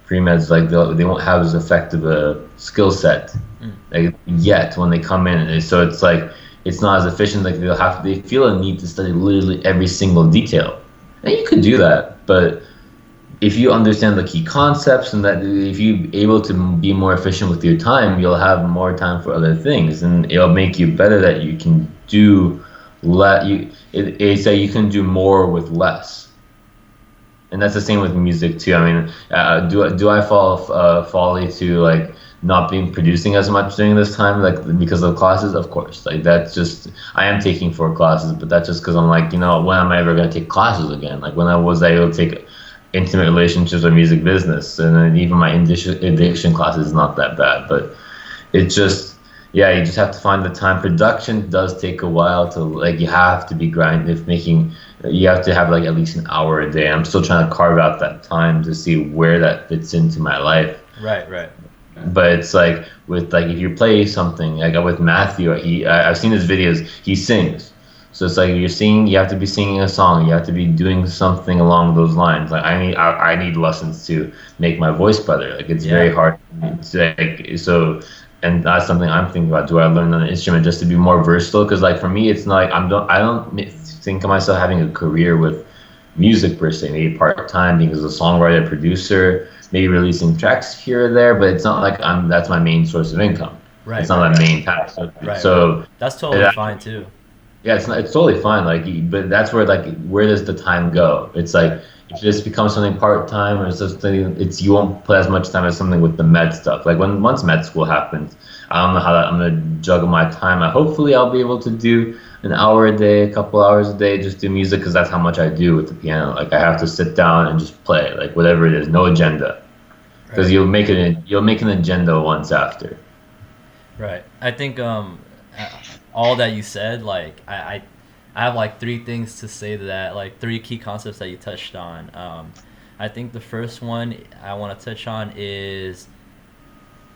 pre-meds, like they won't have as effective a skill set Mm. like yet when they come in, and so it's like it's not as efficient. Like they feel a need to study literally every single detail, and you could do that, but if you understand the key concepts and that if you're able to be more efficient with your time, you'll have more time for other things, and it'll make you better that you can do it's that you can do more with less. And that's the same with music too. I mean, do I fall folly to like not being producing as much during this time, like because of classes? Of course, like that's just I am taking 4 classes, but that's just because I'm like, when am I ever gonna take classes again? Like when I was able to take intimate relationships or music business, and then even my addiction classes is not that bad, but it's just yeah, you just have to find the time. Production does take a while to like you have to be grinding if making you have to have like at least an hour a day. I'm still trying to carve out that time to see where that fits into my life. Right, right. But it's like with like if you play something like with Matthew, I've seen his videos. He sings, so it's like you're singing. You have to be singing a song. You have to be doing something along those lines. Like I need lessons to make my voice better. Like it's very hard. It's like so. And that's something I'm thinking about. Do I learn an instrument just to be more versatile? Because like for me, it's not like I don't think of myself having a career with music per se. Maybe part time being as a songwriter, producer, maybe releasing tracks here or there. But it's not like that's my main source of income. Right. It's not my main path. Right. So That's totally fine too. Yeah, it's totally fine. Like, but that's where like where does the time go? It's like if this becomes something part time or something, it's you won't put as much time as something with the med stuff. Like when once med school happens, I don't know how that I'm gonna juggle my time. Hopefully I'll be able to do an hour a day, a couple hours a day, just do music because that's how much I do with the piano. Like I have to sit down and just play, like whatever it is, no agenda. Because Right. you'll make an agenda once after. Right. I think all that you said, like I have like three things to say to that, like three key concepts that you touched on. I think the first one I want to touch on is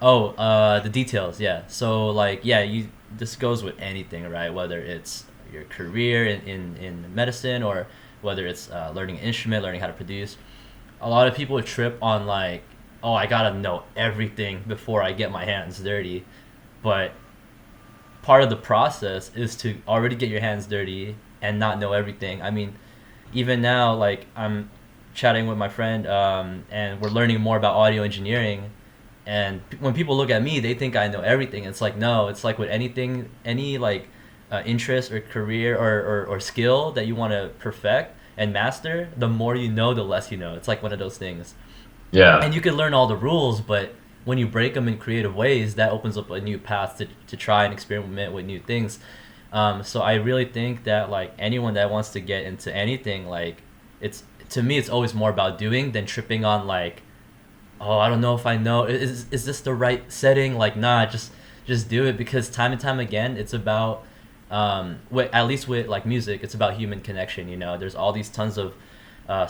the details. Yeah. So like yeah, you this goes with anything, right? Whether it's your career in medicine or whether it's learning an instrument, learning how to produce. A lot of people trip on like, oh, I gotta know everything before I get my hands dirty, but part of the process is to already get your hands dirty and not know everything. I mean, even now, like I'm chatting with my friend, and we're learning more about audio engineering. And when people look at me, they think I know everything. It's like no, it's like with anything, any like interest or career or skill that you want to perfect and master. The more you know, the less you know. It's like one of those things, and Yeah. you can learn all the rules, but when you break them in creative ways, that opens up a new path to try and experiment with new things. So I really think that like anyone that wants to get into anything, like it's to me, it's always more about doing than tripping on like, oh, I don't know if I know, is this the right setting? Like, nah, just do it because time and time again, it's about at least with like music, it's about human connection. You know, there's all these tons of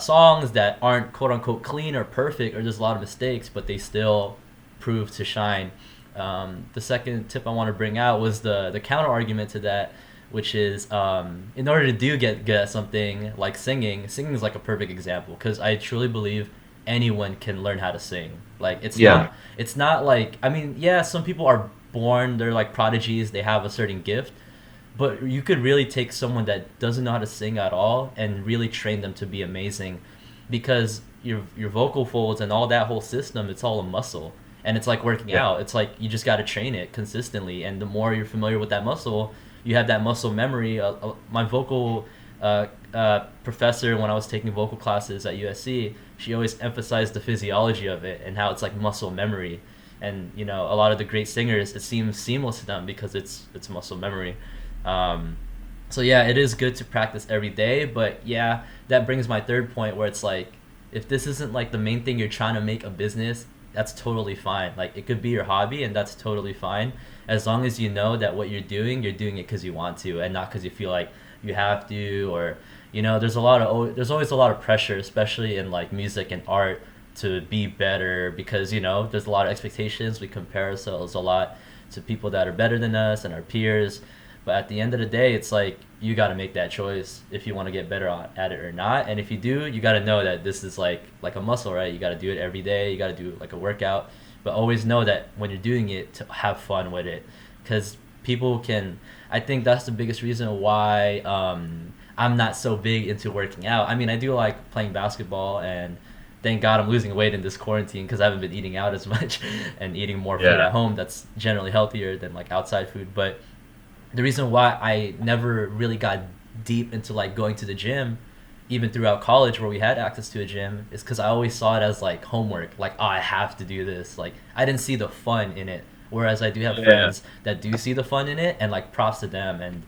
songs that aren't quote unquote clean or perfect, or there's a lot of mistakes, but they still prove to shine. The second tip I want to bring out was the counter argument to that, which is in order to do get good at something like singing, singing is like a perfect example because I truly believe anyone can learn how to sing. Like Yeah. it's not like I mean yeah, some people are born they're like prodigies, they have a certain gift, but you could really take someone that doesn't know how to sing at all and really train them to be amazing because your vocal folds and all that whole system, it's all a muscle, and it's like working Yeah. out. It's like you just got to train it consistently, and the more you're familiar with that muscle, you have that muscle memory. My vocal professor, when I was taking vocal classes at USC, she always emphasized the physiology of it and how it's like muscle memory. And you know, a lot of the great singers, it seems seamless to them because it's muscle memory. um, so yeah, it is good to practice every day, but yeah, that brings my third point where it's like if this isn't like the main thing you're trying to make a business, that's totally fine. Like it could be your hobby and that's totally fine as long as you know that what you're doing it because you want to and not because you feel like you have to, or you know, there's always a lot of pressure, especially in like music and art, to be better because you know there's a lot of expectations. We compare ourselves a lot to people that are better than us and our peers, but at the end of the day, it's like you got to make that choice if you want to get better at it or not. And if you do, you got to know that this is like a muscle, right? You got to do it every day. You got to do like a workout, but always know that when you're doing it, to have fun with it, because people can. I think that's the biggest reason why I'm not so big into working out. I mean, I do like playing basketball, and thank God I'm losing weight in this quarantine because I haven't been eating out as much and eating more food Yeah. at home. That's generally healthier than like outside food, but the reason why I never really got deep into like going to the gym, even throughout college where we had access to a gym, is because I always saw it as like homework. Like, oh, I have to do this. Like, I didn't see the fun in it. Whereas I do have Yeah. friends that do see the fun in it, and like props to them. And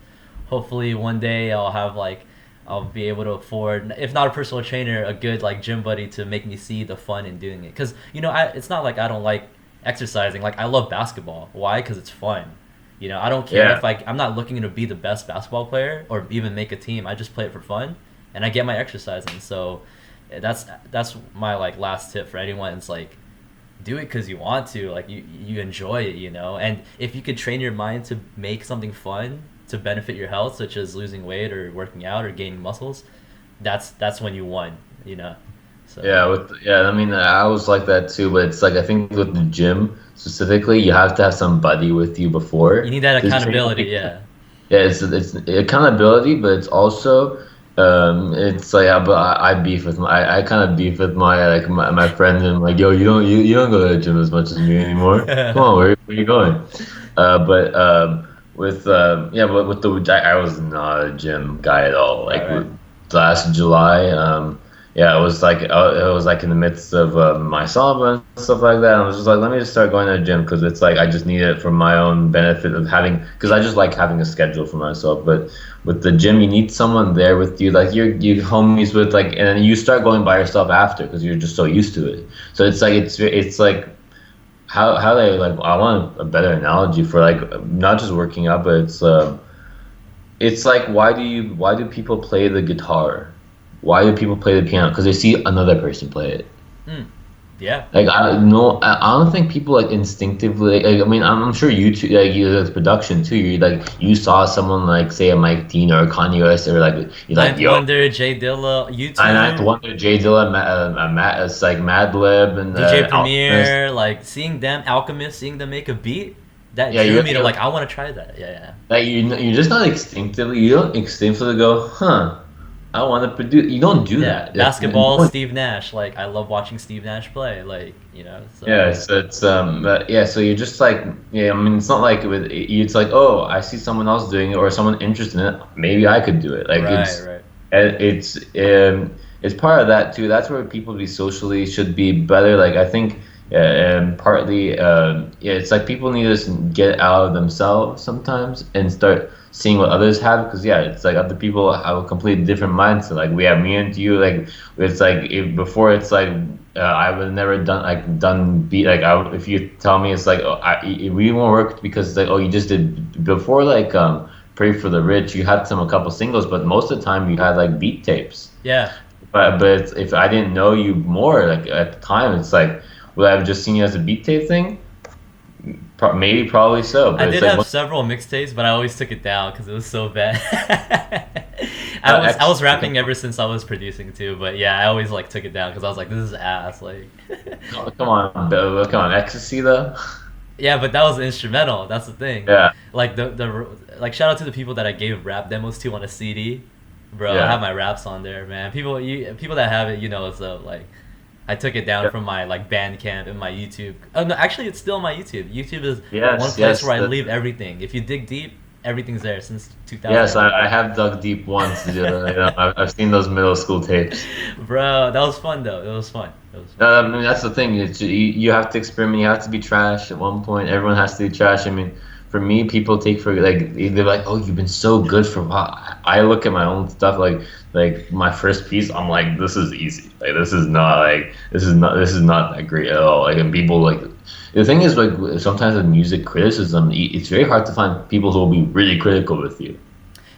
hopefully one day I'll be able to afford, if not a personal trainer, a good like gym buddy to make me see the fun in doing it. Because you know, it's not like I don't like exercising. Like I love basketball. Why? Because it's fun. You know, I don't care Yeah. if I'm not looking to be the best basketball player or even make a team. I just play it for fun, and I get my exercise in. So that's my like last tip for anyone. It's like do it because you want to. Like you enjoy it, you know. And if you could train your mind to make something fun to benefit your health, such as losing weight or working out or gaining muscles, that's when you won. You know. So Yeah, I mean, I was like that too, but it's like I think with the gym specifically, you have to have somebody with you you before need that this accountability. training. Yeah. Yeah, it's accountability, but it's also it's like I beef with I kind of beef with my friends and I'm like, yo, you don't go to the gym as much as me anymore. Come on, where are you going? But but with the I was not a gym guy at all. Right, Like right. last July, yeah, it was like in the midst of my summer and stuff like that. And I was just like, let me just start going to the gym because it's like I just need it for my own benefit of having because I just like having a schedule for myself. But with the gym, you need someone there with you, like you homies with like, and then you start going by yourself after because you're just so used to it. So it's like how they like I want a better analogy for like not just working out, but it's like why do people play the guitar? Why do people play the piano? Because they see another person play it. Hmm. Yeah. Like I no, I don't think people like instinctively. Like, I mean, I'm sure you too. Like you, the production too. You like you saw someone like say a Mike Dean or a Kanye West or like you're like Ninth yo. Wonder, Jay Dilla, I have to YouTube, wonder Jay Dilla, Matt, it's like Madlib and DJ Alchemist. Premier, like seeing them, Alchemist, seeing them make a beat, that Yeah, drew me to like I want to try that. Yeah, yeah. like you're just not instinctively. You don't instinctively go, huh? I want to produce. You don't do Yeah, that. Like, basketball, no. Steve Nash. Like I love watching Steve Nash play. Like so Yeah, so but yeah, so you're just like, yeah, I mean, it's not like with, it's like, oh, I see someone else doing it or someone interested in it, maybe I could do it. Like right, right. it's part of that too. That's where people be socially should be better. Like I think, partly, yeah, it's like people need to just get out of themselves sometimes and start seeing what others have. Because yeah, it's like other people have a completely different mindset. Like we have me and you. Like it's like before, it's like. I would never done beat like if you tell me it's like we won't work because it's like oh you just did before like Pray for the Rich you had a couple singles but most of the time you had like beat tapes Yeah, but if I didn't know you more like at the time it's like would I have just seen you as a beat tape thing maybe probably so I but it's did like have several mixtapes, but I always took it down because it was so bad. I was X rapping ever since I was producing too, but yeah, I always like took it down because I was like, this is ass. Like, come on ecstasy though yeah, but that was instrumental. That's the thing. yeah Like the like shout out to the people that I gave rap demos to on a CD, bro. I have yeah my raps on there, man. People that have it, so like I took it down yeah from my like Bandcamp and my YouTube. Oh no, actually it's still on my YouTube. YouTube is one yes place yes where I leave everything. If you dig deep, everything's there since Yes, 2008. I have dug deep once. I've seen those middle school tapes. Bro, that was fun though. It was fun. It was fun. I mean, that's the thing. You have to experiment. You have to be trash at one point. Everyone has to be trash. I mean, for me, people take for like they're like, "Oh, you've been so good for a while." I look at my own stuff like my first piece. I'm like, "This is easy. Like this is not that great at all." Like, and people like the thing is like sometimes with music criticism, it's very hard to find people who will be really critical with you.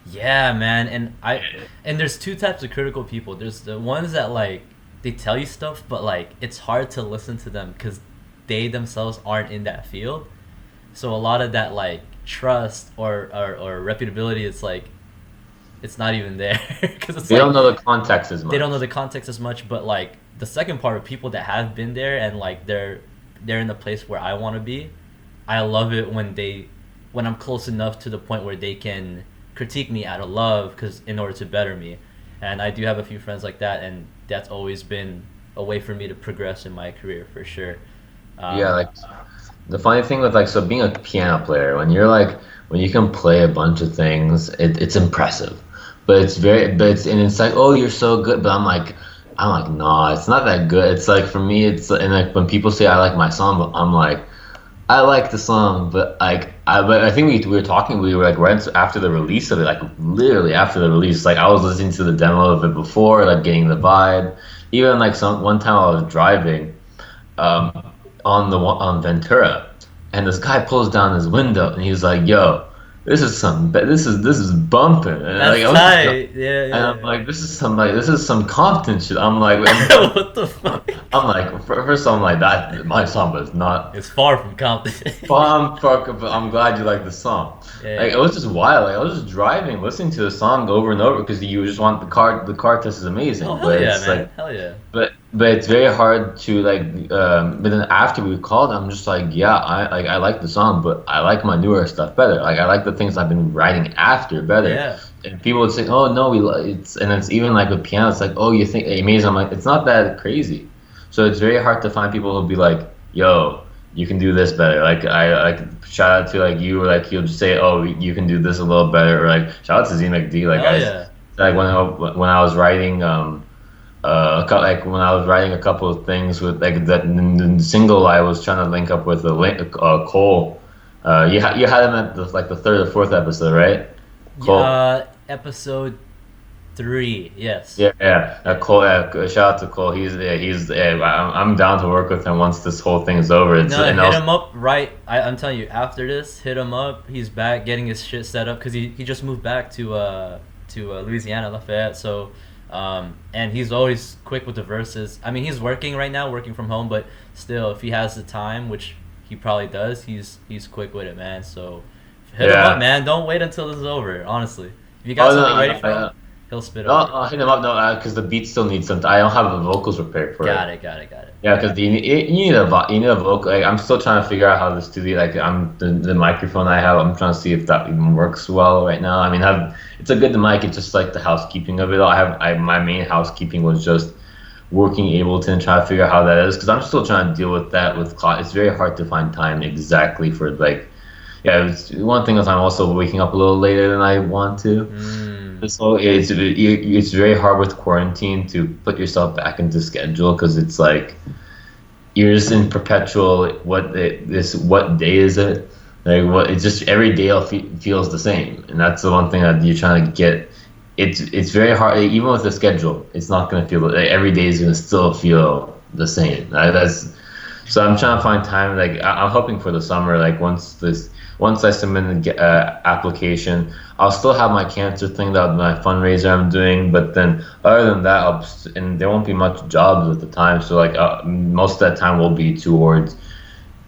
Yeah, man, and there's two types of critical people. There's the ones that like they tell you stuff, but like it's hard to listen to them because they themselves aren't in that field. So a lot of that like trust or reputability, it's like it's not even there because it's They like don't know the context as they don't know much. the context as much. But like the second part of people that have been there and like they're in the place where I want to be. I love it when I'm close enough to the point where they can critique me out of love because in order to better me, and I do have a few friends like that, and that's always been a way for me to progress in my career for sure. Yeah, Um, like the funny thing with like so being a piano player when you can play a bunch of things it's impressive but it's like oh you're so good but I'm like nah it's not that good it's like for me it's and like when people say I like my song but I'm like I like the song but but I think we were talking we were like right after the release of it like literally after the release like I was listening to the demo of it before like getting the vibe even like some one time I was driving um, on Ventura, and this guy pulls down his window, and he's like, "Yo, this is bumping," and like that's I was just, tight. Yeah, and yeah, I'm like, this is some Compton shit. I'm like, yeah. What the fuck? I'm like, first I'm like that my song was not It's far from Compton. bomb fuck, but I'm glad you like the song. Like Yeah, it was just wild. Like I was just driving, listening to the song over and over because you just want the car test is oh amazing, hell but yeah, it's like man, hell yeah. but it's very hard to like but then after we called I'm just like yeah I like the song but I like my newer stuff better like I like the things I've been writing after better Yeah, and people would say oh no it's and it's even like with piano it's like oh you think amazing I'm like it's not that crazy so it's very hard to find people who'll be like yo you can do this better. Like I like shout out to like you, or like he'll just say, oh, you can do this a little better, or like shout out to Z McD, like Hell guys, yeah. like when I was writing like when I was writing a couple of things with like that the single I was trying to link up with Cole. You had him at like the third or fourth episode, right? Cole. Episode 3, yes. Yeah, yeah. Yeah. Cole. Shout out to Cole. He's. I'm down to work with him once this whole thing's over. It's No, and hit also him up right. I'm telling you, after this, hit him up. He's back getting his shit set up because he just moved back to Louisiana, Lafayette. So, and he's always quick with the verses. I mean, he's working right now, working from home, but still, if he has the time, which he probably does, he's quick with it, man. So, hit him up, yeah. man. Don't wait until this is over. Honestly, if you got Oh no, something ready for him, he'll spit no, over it. I'll hit him up. No, because the beat still needs some. I don't have the vocals prepared for Got it. it. Got it. Got it. Yeah, because you need a vocal. Like, I'm still trying to figure out how the studio. Like the microphone I have. I'm trying to see if that even works well right now. I mean, it's a good mic. It's just like the housekeeping of it all. My main housekeeping was just working Ableton and trying to figure out how that is because I'm still trying to deal with that with clock. It's very hard to find time exactly for like. Yeah, one thing is I'm also waking up a little later than I want to. Mm. So it's very hard with quarantine to put yourself back into schedule because it's like you're just in perpetual what day is it, like what it's just every day feels the same, and that's the one thing that you're trying to get. It's very hard even with the schedule. It's not going to feel like every day is going to still feel the same. That's so I'm trying to find time. Like I'm hoping for the summer. Like once I submit the application, I'll still have my cancer thing, that my fundraiser I'm doing. But then other than that, and there won't be much jobs at the time. So like most of that time will be towards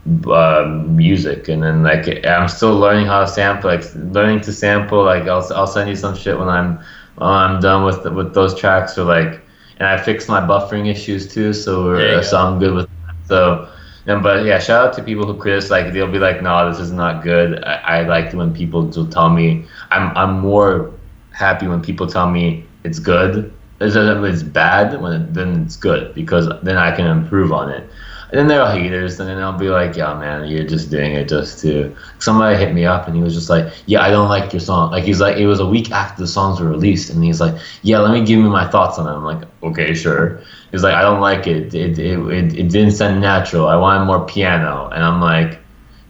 music, and then like I'm still learning how to sample, like learning to sample. Like I'll send you some shit when I'm done with those tracks. Or like, and I fixed my buffering issues too, There you so go. I'm good with that. So. And but yeah, shout out to people who criticize. Like they'll be like, "No, this is not good." I like when people will tell me. I'm more happy when people tell me it's good. It's bad then it's good because then I can improve on it. And then there are haters, and then I'll be like, "Yeah, man, you're just doing it just to." Somebody hit me up, and he was just like, "Yeah, I don't like your song." Like he's like, it was a week after the songs were released, and he's like, "Yeah, let me give you my thoughts on it." I'm like, "Okay, sure." He's like, "I don't like it. It didn't sound natural. I wanted more piano." And I'm like,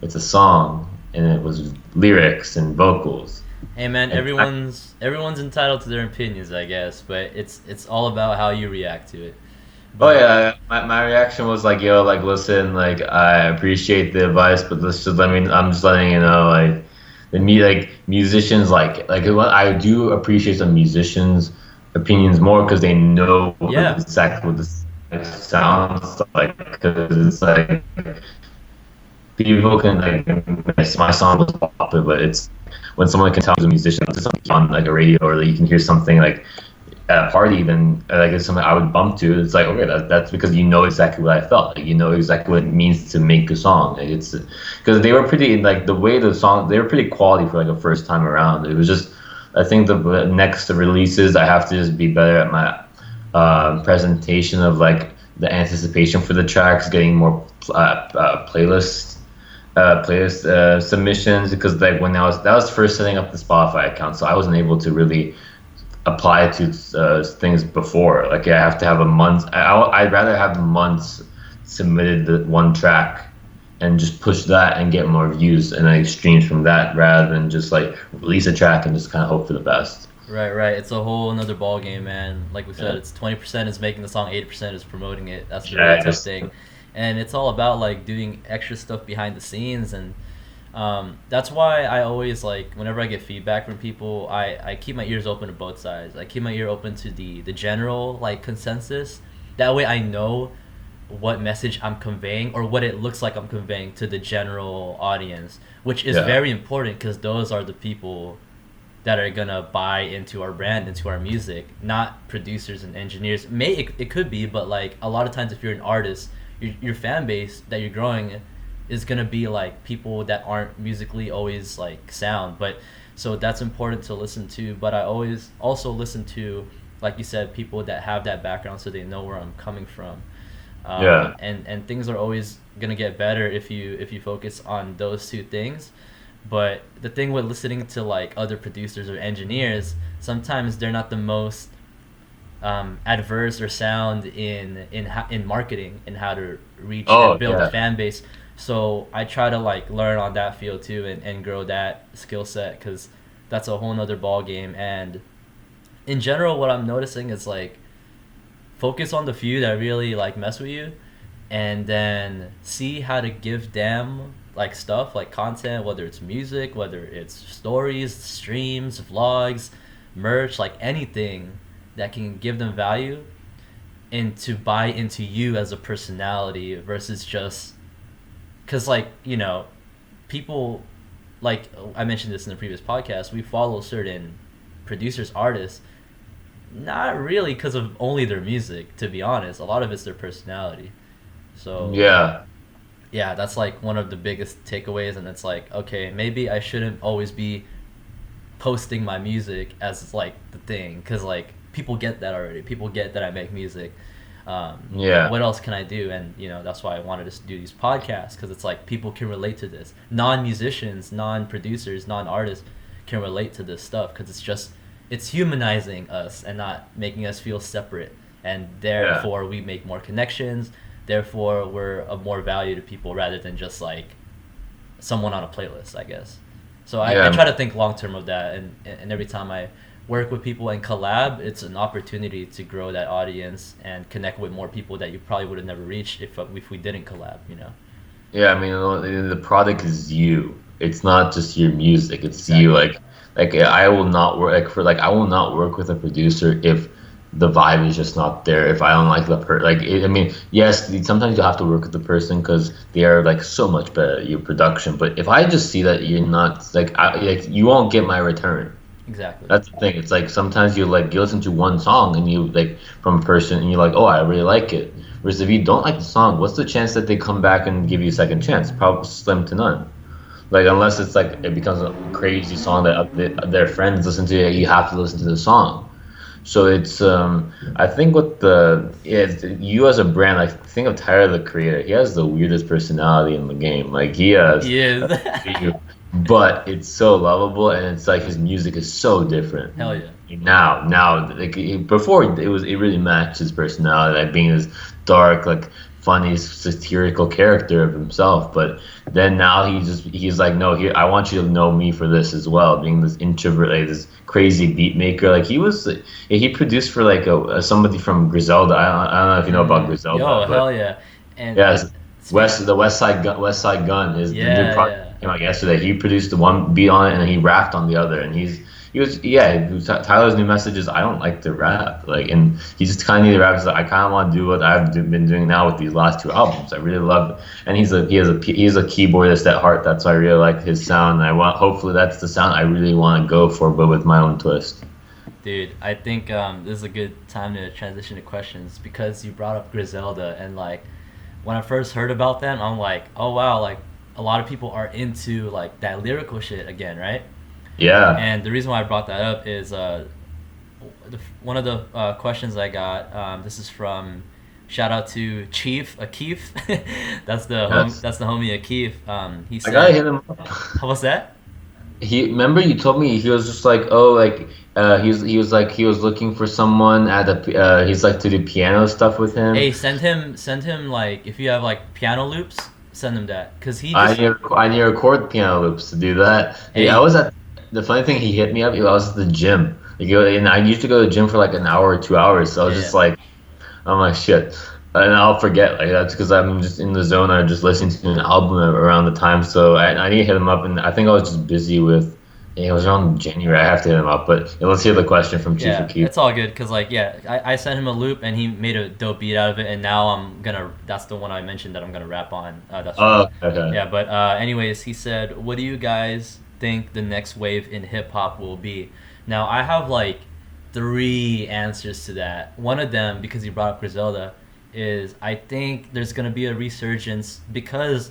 "It's a song, and it was lyrics and vocals." Hey man, And everyone's entitled to their opinions, I guess, but it's all about how you react to it. oh But yeah, my reaction was like, "Yo, like listen, like I appreciate the advice, but let's just let me. I'm just letting you know, like like musicians, like what I do appreciate some musicians' opinions more because they know yeah, exactly what this sounds like. Because it's like people can like my song was popular, but it's when someone can tell who's a musician, it's something on like a radio or like, you can hear something like at a party, then like it's something I would bump to. It's like okay, that's because you know exactly what I felt. Like you know exactly what it means to make a song. Like it's because they were pretty like the way the song they were pretty quality for like a first time around. It was just I think the next releases I have to just be better at my presentation of like the anticipation for the tracks, getting more playlist submissions because like when that was first setting up the Spotify account, so I wasn't able to really apply it to things before. Like I have to have a month. I'd rather have months submitted the one track and just push that and get more views and like streams from that rather than just like release a track and just kind of hope for the best. right. It's a whole another ball game, man. Like we said, Yeah, it's 20% is making the song, 80% is promoting it. That's the really yeah, tough just thing, and it's all about like doing extra stuff behind the scenes, and that's why I always like whenever I get feedback from people, I keep my ears open to both sides. I keep my ear open to the general like consensus. That way, I know what message I'm conveying or what it looks like I'm conveying to the general audience, which is yeah, very important because those are the people that are gonna buy into our brand, into our music, not producers and engineers. It could be, but like a lot of times, if you're an artist, your fan base that you're growing is gonna be like people that aren't musically always like sound. But so that's important to listen to. But I always also listen to, like you said, people that have that background so they know where I'm coming from. Yeah. And things are always gonna get better if you focus on those two things. But the thing with listening to like other producers or engineers, sometimes they're not the most adverse or sound in marketing and how to reach and Oh build a yeah. fan base. So I try to like learn on that field too and grow that skill set because that's a whole nother ball game. And in general, what I'm noticing is like focus on the few that really like mess with you, and then see how to give them like stuff like content, whether it's music, whether it's stories, streams, vlogs, merch, like anything that can give them value and to buy into you as a personality versus just because like people like I mentioned this in the previous podcast, we follow certain producers, artists, not really because of only their music, to be honest. A lot of it's their personality. So Yeah. yeah, that's like one of the biggest takeaways, and it's like, okay, maybe I shouldn't always be posting my music as like the thing, because like people get that already. People get that I make music. Yeah. What else can I do? And that's why I wanted to do these podcasts, because it's like people can relate to this. Non-musicians, non-producers, non-artists can relate to this stuff because it's humanizing us and not making us feel separate. And Yeah. therefore, we make more connections. Therefore, we're of more value to people rather than just like someone on a playlist, I guess. So I Yeah. try to think long term of that, and every time I work with people and collab, it's an opportunity to grow that audience and connect with more people that you probably would have never reached if we didn't collab. Yeah, I mean, the product is you. It's not just your music. It's you. Exactly. Like I will not work I will not work with a producer if the vibe is just not there. If I don't like I mean, yes, sometimes you have to work with the person because they are like so much better at your production. But if I just see that you're not like you won't get my return. Exactly. That's the thing. It's like sometimes you listen to one song and you like from a person and you're like, oh, I really like it. Whereas if you don't like the song, what's the chance that they come back and give you a second chance? Probably slim to none. Like unless it's like it becomes a crazy song that their friends listen to, you have to listen to the song. So it's I think what the yeah, you as a brand, like think of Tyler the Creator. He has the weirdest personality in the game. Like he has He is. but it's so lovable and it's like his music is so different Hell yeah. now like before it really matched his personality, like being this dark, like funny satirical character of himself. But then now he's like, no, here I want you to know me for this as well, being this introvert, like this crazy beat maker. Like he produced for like somebody from Griselda. I don't know if you know about Griselda, Yo, but hell yeah. And yes, speak. West Side Gun is the new Yeah, project yeah. that came out yesterday. He produced the one beat on it and he rapped on the other, and Tyler's new message is I don't like to rap, like, and he just kind of needs to rap. He's like, I kind of want to do what been doing now with these last two albums. I really love it, and he's a keyboardist at heart. That's why I really like his sound. And hopefully that's the sound I really want to go for, but with my own twist. Dude, I think this is a good time to transition to questions because you brought up Griselda, and like when I first heard about them, I'm like, oh wow, like a lot of people are into like that lyrical shit again, right? Yeah. And the reason why I brought that up is one of the questions I got. This is from shout out to Chief Akif. Yes. That's the homie Akif. He I gotta said, hit him up. "How was that?" He remember you told me he was just like, oh, like he was looking for someone at he's like to do piano stuff with him. Hey, send him like if you have like piano loops, send him that because he just I need to record piano loops to do that. I hey was at the funny thing, he hit me up. I was at the gym. And I used to go to the gym for like an hour or 2 hours. So I was yeah. just like, I'm like shit, and I'll forget. Like that's because I'm just in the zone. I'm just listening to an album around the time. So I need to hit him up. And I think I was just busy with. Yeah, it was around January. I have to hit him up. But let's hear the question from Chief Yeah, Akif. it's all good because like yeah, I sent him a loop and he made a dope beat out of it, and now that's the one I mentioned that I'm gonna rap on. That's right. Oh, okay. Yeah, but anyways, he said, "What do you guys think the next wave in hip hop will be?" Now I have like three answers to that. One of them, because you brought up Griselda, is I think there's gonna be a resurgence because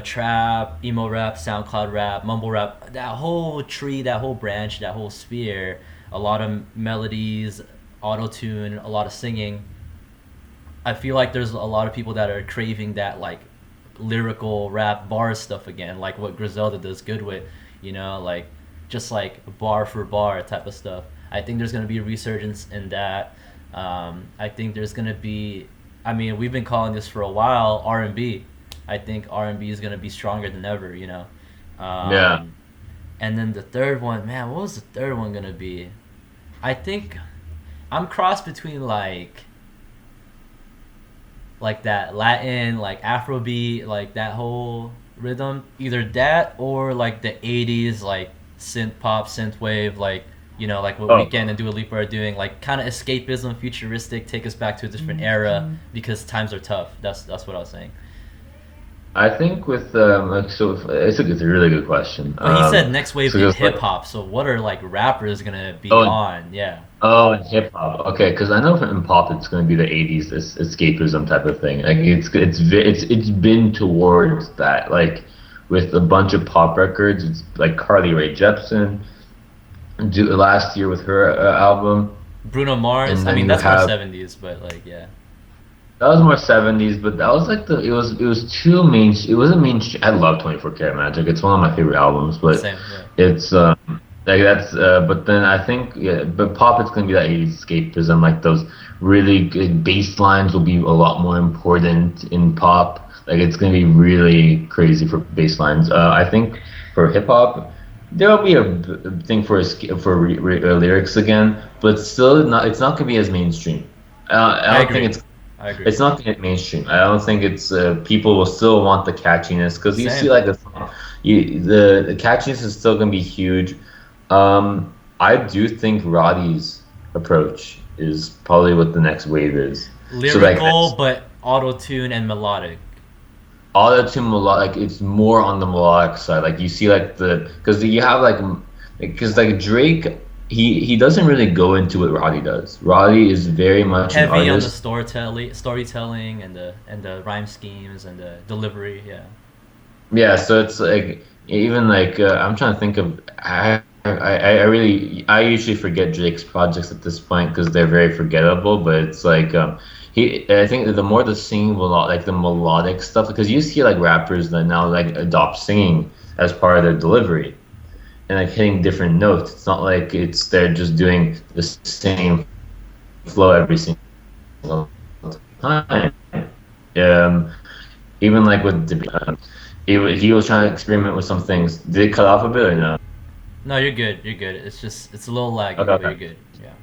trap, emo rap, SoundCloud rap, mumble rap, that whole tree, that whole branch, that whole sphere, a lot of melodies, auto tune, a lot of singing. I feel like there's a lot of people that are craving that like lyrical rap bar stuff again, like what Griselda does good with, like just like bar for bar type of stuff. I think there's gonna be a resurgence in that. I think there's gonna be, I mean, we've been calling this for a while, R&B. I think R&B is gonna be stronger than ever, Yeah. Um, and then the third one, man, what was the third one gonna be? I think I'm crossed between like that Latin, like Afrobeat, like that whole rhythm. Either that or like the '80s, like synth pop, synth wave, like like what Oh, Weekend and Dua Lipa are doing, like kind of escapism, futuristic, take us back to a different era because times are tough. That's what I was saying. I think with it's a really good question. But he said next wave So in just like hip hop. So what are like rappers gonna be oh on? Yeah, oh and hip hop. Okay, because I know in pop it's going to be the '80s escapism type of thing. Like it's been towards that. Like with a bunch of pop records, it's like Carly Rae Jepsen last year with her album, Bruno Mars. and I then mean you that's more have '70s, but like yeah, that was more '70s, but that was like it was too main. It wasn't mainstream. I love 24 Karat Magic. It's one of my favorite albums, but same. Yeah, it's like that's. But then I think yeah, but pop it's gonna be that '80s escapism. Like those really good bass lines will be a lot more important in pop. Like it's gonna be really crazy for bass lines. I think for hip hop. There'll be a thing for lyrics again, but still not. It's not gonna be as mainstream. I I don't think agree. it's I agree. it's not going to hit mainstream. I don't think it's people will still want the catchiness because you see Same. like the catchiness is still going to be huge. I do think Roddy's approach is probably what the next wave is. So like Lyrical, but auto tune and melodic. auto tune like it's more on the melodic side. Like you see like the because you have like because like Drake. He doesn't really go into what Roddy does. Roddy is very much an Heavy on the artist. storytelling and the rhyme schemes and the delivery. Yeah. Yeah, so it's like even like I'm trying to think of I usually forget Drake's projects at this point because they're very forgettable. But it's like he I think the more the singing like the melodic stuff because you see like rappers that now like adopt singing as part of their delivery and like hitting different notes. It's not like they're just doing the same flow every single time. Um, even like with he was trying to experiment with some things. Did it cut off a bit or no? No, you're good. You're good. It's a little laggy, Okay, but you're okay. good. Yeah.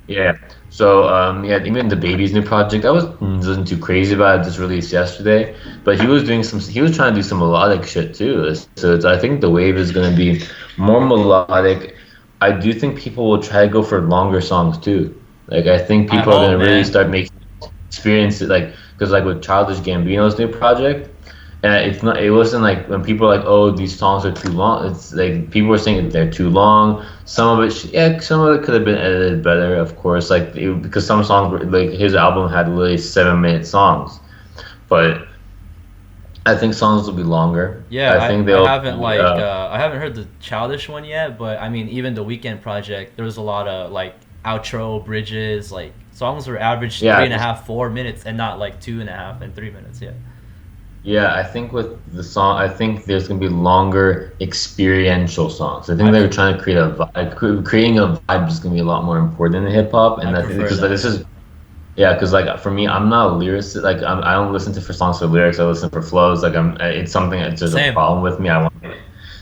Yeah. So yeah, even the baby's new project, I wasn't too crazy about it. Just released yesterday, but he was trying to do some melodic shit too. So I think the wave is gonna be more melodic. I do think people will try to go for longer songs too. Like I think I people are hope, gonna really man. start making experience it like because like with Childish Gambino's new project. And it's not. It wasn't like when people are like, "Oh, these songs are too long." It's like people were saying that they're too long. Some of it, yeah, some of it could have been edited better, of course. Like because some songs were like his album had literally 7 minute songs, but I think songs will be longer. Yeah, I think I they'll haven't be. I haven't heard the Childish one yet, but I mean even the Weekend project, there was a lot of like outro bridges, like songs were average three Yeah, and a half, 4 minutes, and not like 2.5 and 3 minutes. Yeah, yeah. I think with the song, I think there's gonna be longer experiential songs. I think I they're pr- trying to create a creating a vibe is gonna be a lot more important in hip hop, I and I think prefer because that. this Yeah, is yeah, because like for me, I'm not a lyricist. Like I don't listen to for songs for lyrics. I listen for flows. Like it's something that's just a same. problem with me. I want.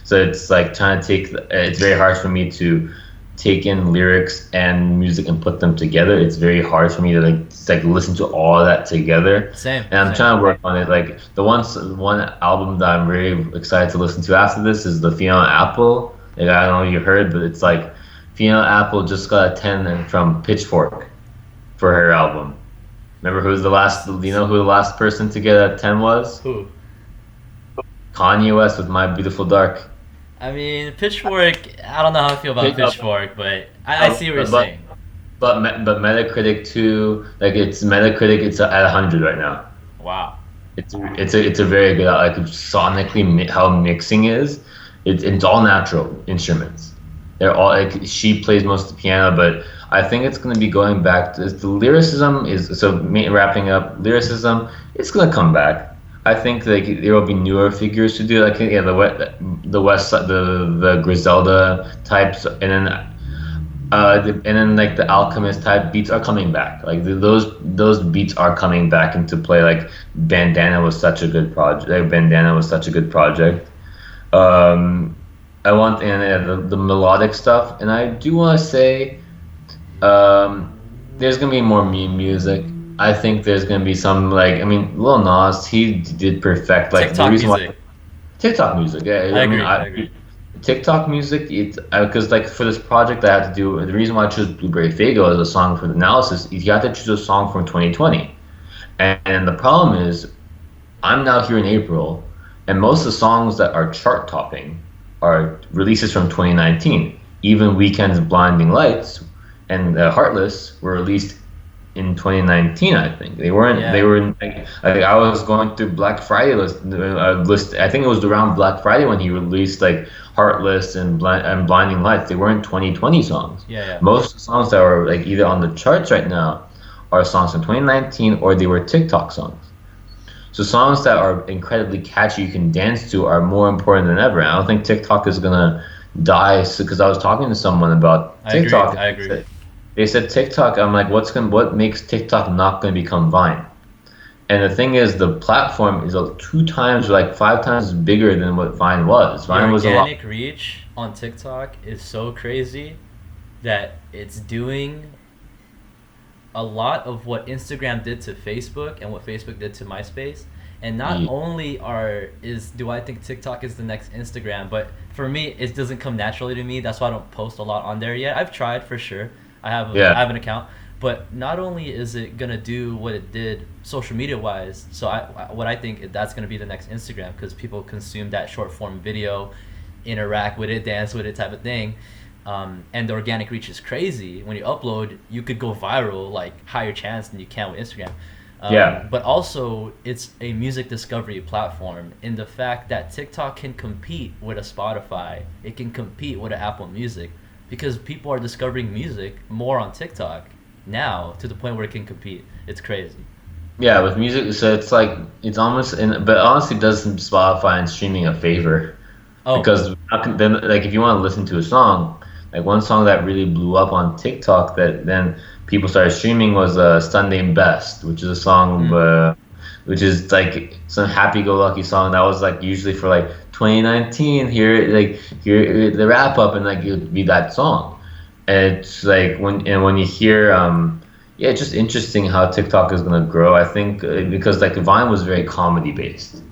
So it's like trying to take. It's very hard for me to take in lyrics and music and put them together. It's very hard for me to like listen to all of that together. Same, And I'm same. trying to work on it. Like one album that I'm very excited to listen to after this is the Fiona Apple. Like I don't know if you heard, but it's like Fiona Apple just got a 10 from Pitchfork for her album. Remember who's the last? Do you know who the last person to get a 10 was? Who? Kanye West with My Beautiful Dark. I mean, Pitchfork. I don't know how I feel about Pick up, Pitchfork, but I see what you're but saying. but Metacritic too. Like it's Metacritic. It's at 100 right now. Wow. It's a very good like sonically how mixing is. It's all natural instruments. They're all like she plays most of the piano, but I think it's going to be going back to the lyricism is so wrapping up lyricism. It's going to come back. I think like there will be newer figures to do like yeah the West the Griselda types and then like the Alchemist type beats are coming back. Like those beats are coming back into play. Like Bandana was such a good project. Like, Bandana was such a good project. Um, I want and the melodic stuff, and I do want to say there's gonna be more meme music. I think there's gonna be some like I mean Lil Nas he did perfect like the TikTok reason why music. TikTok music. Yeah, I I mean agree. I agree. TikTok music. It's because like for this project I had to do the reason why I chose Blueberry Faygo as a song for the analysis is you have to choose a song from 2020, and the problem is I'm now here in April, and most of the songs that are chart topping are releases from 2019. Even Weekend's Blinding Lights and Heartless were released in 2019. I think they weren't. They Yeah. were. I was going through Black Friday list. I think it was around Black Friday when he released like Heartless and Blinding Lights. They weren't 2020 songs. Yeah. Yeah. Most of the songs that are like either on the charts right now are songs from 2019 or they were TikTok songs. So songs that are incredibly catchy you can dance to are more important than ever. I don't think TikTok is gonna die because I was talking to someone about I agree. TikTok. I agree. They said TikTok. I'm like, what makes TikTok not gonna become Vine? And the thing is, the platform is 2 times, or like 5 times bigger than what Vine was. The Vine was a lot. organic reach on TikTok is so crazy that it's doing a lot of what Instagram did to Facebook and what Facebook did to MySpace. And not only do I think TikTok is the next Instagram, but for me it doesn't come naturally to me. That's why I don't post a lot on there yet. I've tried for sure. I Yeah, have an account, but not only is it gonna do what it did social media wise, so what I think that's gonna be the next Instagram because people consume that short form video, interact with it, dance with it type of thing. And the organic reach is crazy. When you upload, you could go viral like higher chance than you can with Instagram. yeah, But also, it's a music discovery platform in the fact that TikTok can compete with a Spotify. It can compete with an Apple Music because people are discovering music more on TikTok now to the point where it can compete. It's crazy. yeah. With music, so it's like it's almost, but honestly, does Spotify and streaming a favor Oh, because then, like, if you want to listen to a song, like one song that really blew up on TikTok that then people started streaming was "Sunday Best," which is a song, mm, which is like some happy-go-lucky song that was like usually for like 2019. Here the wrap up, and like it would be that song. And it's like when you hear yeah, it's just interesting how TikTok is gonna grow. I think because like Vine was very comedy based.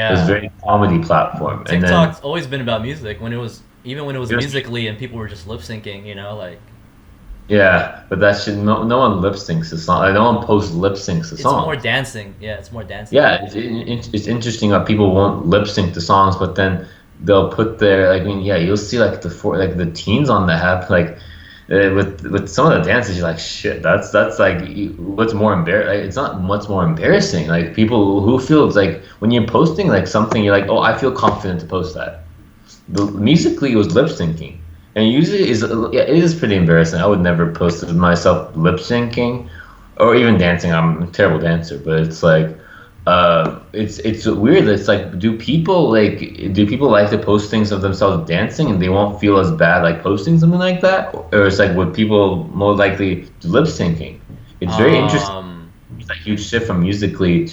It was yeah. very comedy platform, and then TikTok's always been about music. Even when it was it was musically and people were just lip syncing, like yeah, but that should no one lip syncs a song. Like, no one posts lip syncs a it's more song. dancing. Yeah, it's more dancing. Yeah, it's interesting how people won't lip sync the songs, but then they'll put their like I mean yeah you'll see like the teens on the have like with some of the dances you're like shit that's like what's more embarrassing like, it's not what's more embarrassing like people who feel it's like when you're posting like something you're like oh I feel confident to post that musically it was lip syncing and usually is yeah it is pretty embarrassing I would never post myself lip syncing or even dancing I'm a terrible dancer but it's like it's weird it's like do people like to post things of themselves dancing and they won't feel as bad like posting something like that or it's like would people more likely do lip syncing it's very interesting Um, it's a huge shift from musically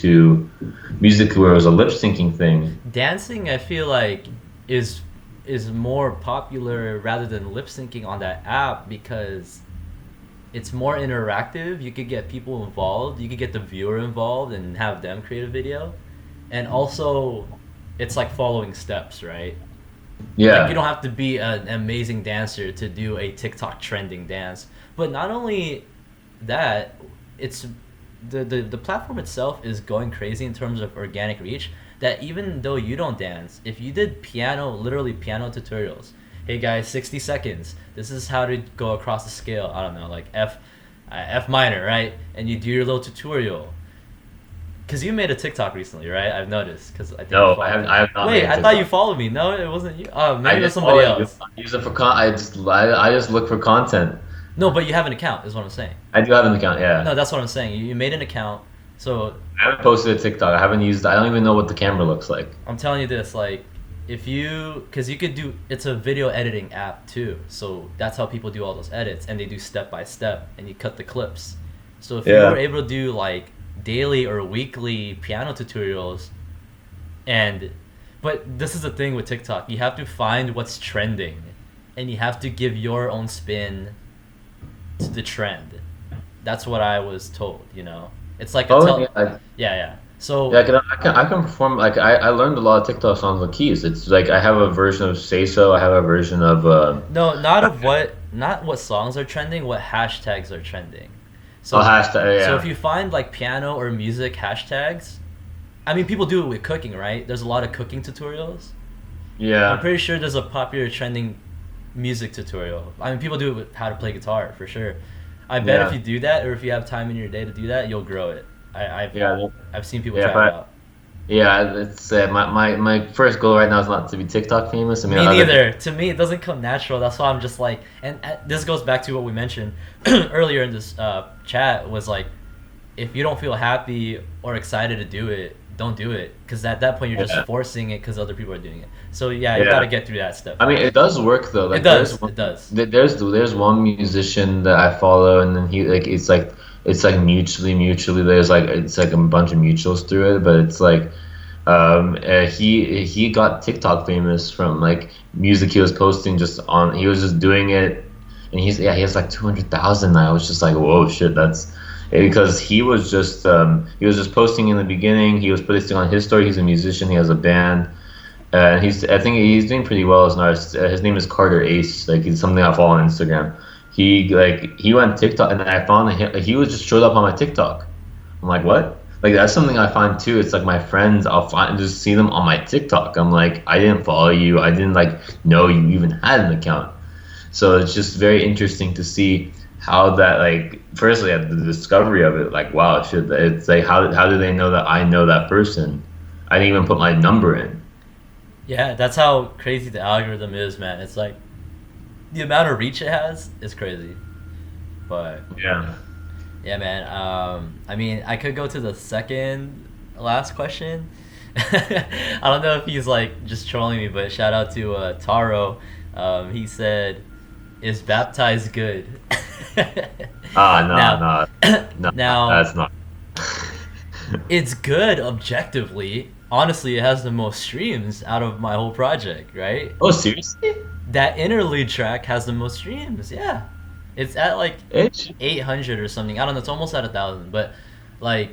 where it was a lip syncing thing Dancing, I feel like is is more popular rather than lip syncing on that app because it's more interactive. You could get people involved. You could get the viewer involved and have them create a video. And also, it's like following steps, right? Like you yeah don't have to be an amazing dancer to do a TikTok trending dance. But not only that, it's the platform itself is going crazy in terms of organic reach. That even though you don't dance, if you did literally piano tutorials, hey guys, 60 seconds. This is how to go across the scale. I don't know, like F minor, right? And you do your little tutorial. Cause you made a TikTok recently, right? I've noticed. Cause I think you no followed me. I have not Wait, made a I thought you TikTok followed me. No, it wasn't you. Oh, I maybe it was just somebody follow you else. I use it for I just look for content No, but you have an account, is what I'm saying. I do have an account. No, Yeah, that's what I'm saying. You made an account, so I haven't posted a TikTok. I haven't used. I don't even know what the camera looks like. I'm telling you this, like, if you, because you could do, it's a video editing app too, so that's how people do all those edits, and they do step by step, and you cut the clips. So if you were Yeah. able to do like daily or weekly piano tutorials, and, but this is the thing with TikTok, you have to find what's trending, and you have to give your own spin to the trend. That's what I was told, you know? It's like a Oh tell, yeah. yeah, yeah. Yeah, So I can perform like I learned a lot of TikTok songs with keys. It's like I have a version of Say So, I have a version of no, not of what, not what songs are trending, what hashtags are trending. oh So, hashtag so if yeah you find like piano or music hashtags, I mean, people do it with cooking, right? There's a lot of cooking tutorials. I'm yeah pretty sure there's a popular trending music tutorial. I mean, people do it with how to play guitar for sure. I bet if yeah you do that, or if you have time in your day to do that, you'll grow it. yeah I've seen people yeah. try If it I, out. yeah, it's my first goal right now is not to be TikTok famous. I mean, Me other people. neither. To me, it doesn't come natural. That's why I'm just like, and this goes back to what we mentioned earlier in this chat. Was like, if you don't feel happy or excited to do it, don't do it. Because at that point, you're just Yeah, forcing it because other people are doing it. So yeah, you got to yeah. get through that step I mean, first. it does work though. It Like, does. It does. there's one musician that I follow, and then he like it's like mutually. There's like it's like a bunch of mutuals through it, but it's like he got TikTok famous from like music he was posting just on. He was just doing it, and he has like 200,000. I was just like, whoa, shit, that's because he was just posting in the beginning. He was posting on his story. He's a musician. He has a band. And I think he's doing pretty well as an artist. His name is Carter Ace. Like he's something I follow on Instagram. He went TikTok, and then I found him. He was just showed up on my TikTok. I'm like, what? Like that's something I find too. It's like my friends. I'll find just see them on my TikTok. I'm like, I didn't follow you. I didn't like know you even had an account. So it's just very interesting to see how that like. Firstly, at the discovery of it, like wow, shit. It's like how do they know that I know that person? I didn't even put my number in. Yeah, that's how crazy the algorithm is, man. It's like the amount of reach it has is crazy. But Yeah. yeah, man. I mean, I could go to the second last question. I don't know if he's like just trolling me, but shout out to Taro. He said, "Is baptized good?" Ah, Now, no, now that's not. it's good objectively. Honestly, it has the most streams out of my whole project, right? Oh, seriously? That interlude track has the most streams. Yeah, it's at like It? 800 or something. I don't know. It's almost at 1,000. But like,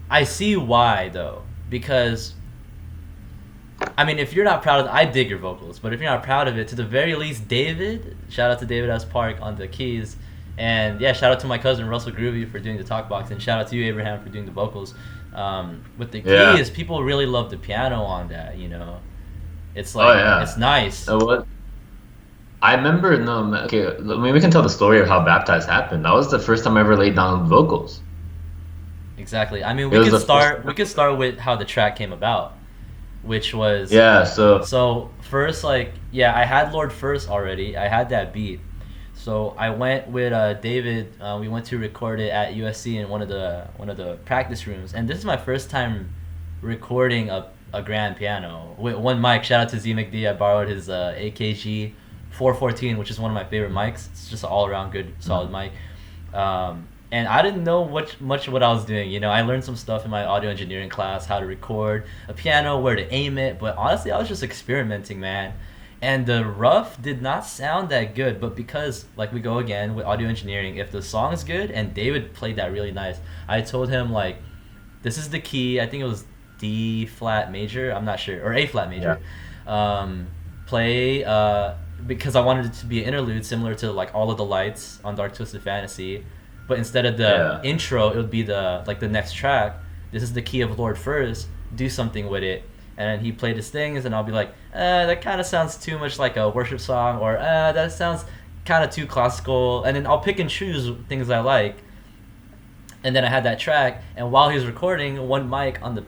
I see why though, because I mean, if you're not proud of, I dig your vocals, but if you're not proud of it, to the very least, David, shout out to David S. Park on the keys, and yeah, shout out to my cousin Russell Groovy for doing the talk box, and shout out to you, Abraham, for doing the vocals. With the Yeah. keys, people really love the piano on that. You know, it's Oh, like yeah. it's nice. What? I remember, no, okay, I mean, we can tell the story of how Baptized happened. That was the first time I ever laid down vocals. Exactly. I mean, It was the first. we could start with how the track came about, which was Yeah, so, so first, like, yeah, I had Lord First already. I had that beat. So I went with David. We went to record it at USC in one of the practice rooms, and this is my first time recording a grand piano with one mic. Shout out to Z McD. I borrowed his AKG 414, which is one of my favorite mics. It's just an all around good, solid mic. And I didn't know much what I was doing. You know, I learned some stuff in my audio engineering class, how to record a piano, where to aim it. But honestly, I was just experimenting, man. And the rough did not sound that good. But because, like we go again with audio engineering, if the song's good, and David played that really nice, I told him, like, this is the key. I think it was D flat major. I'm not sure. Or A flat yeah. major. Play, because I wanted it to be an interlude similar to, like, All of the Lights on Dark Twisted Fantasy. But instead of the Yeah. intro, it would be the next track. This is the key of Lord First. Do something with it. And then he played his things, and I'll be like, that kind of sounds too much like a worship song, or that sounds kind of too classical. And then I'll pick and choose things I like. And then I had that track, and while he was recording, one mic on the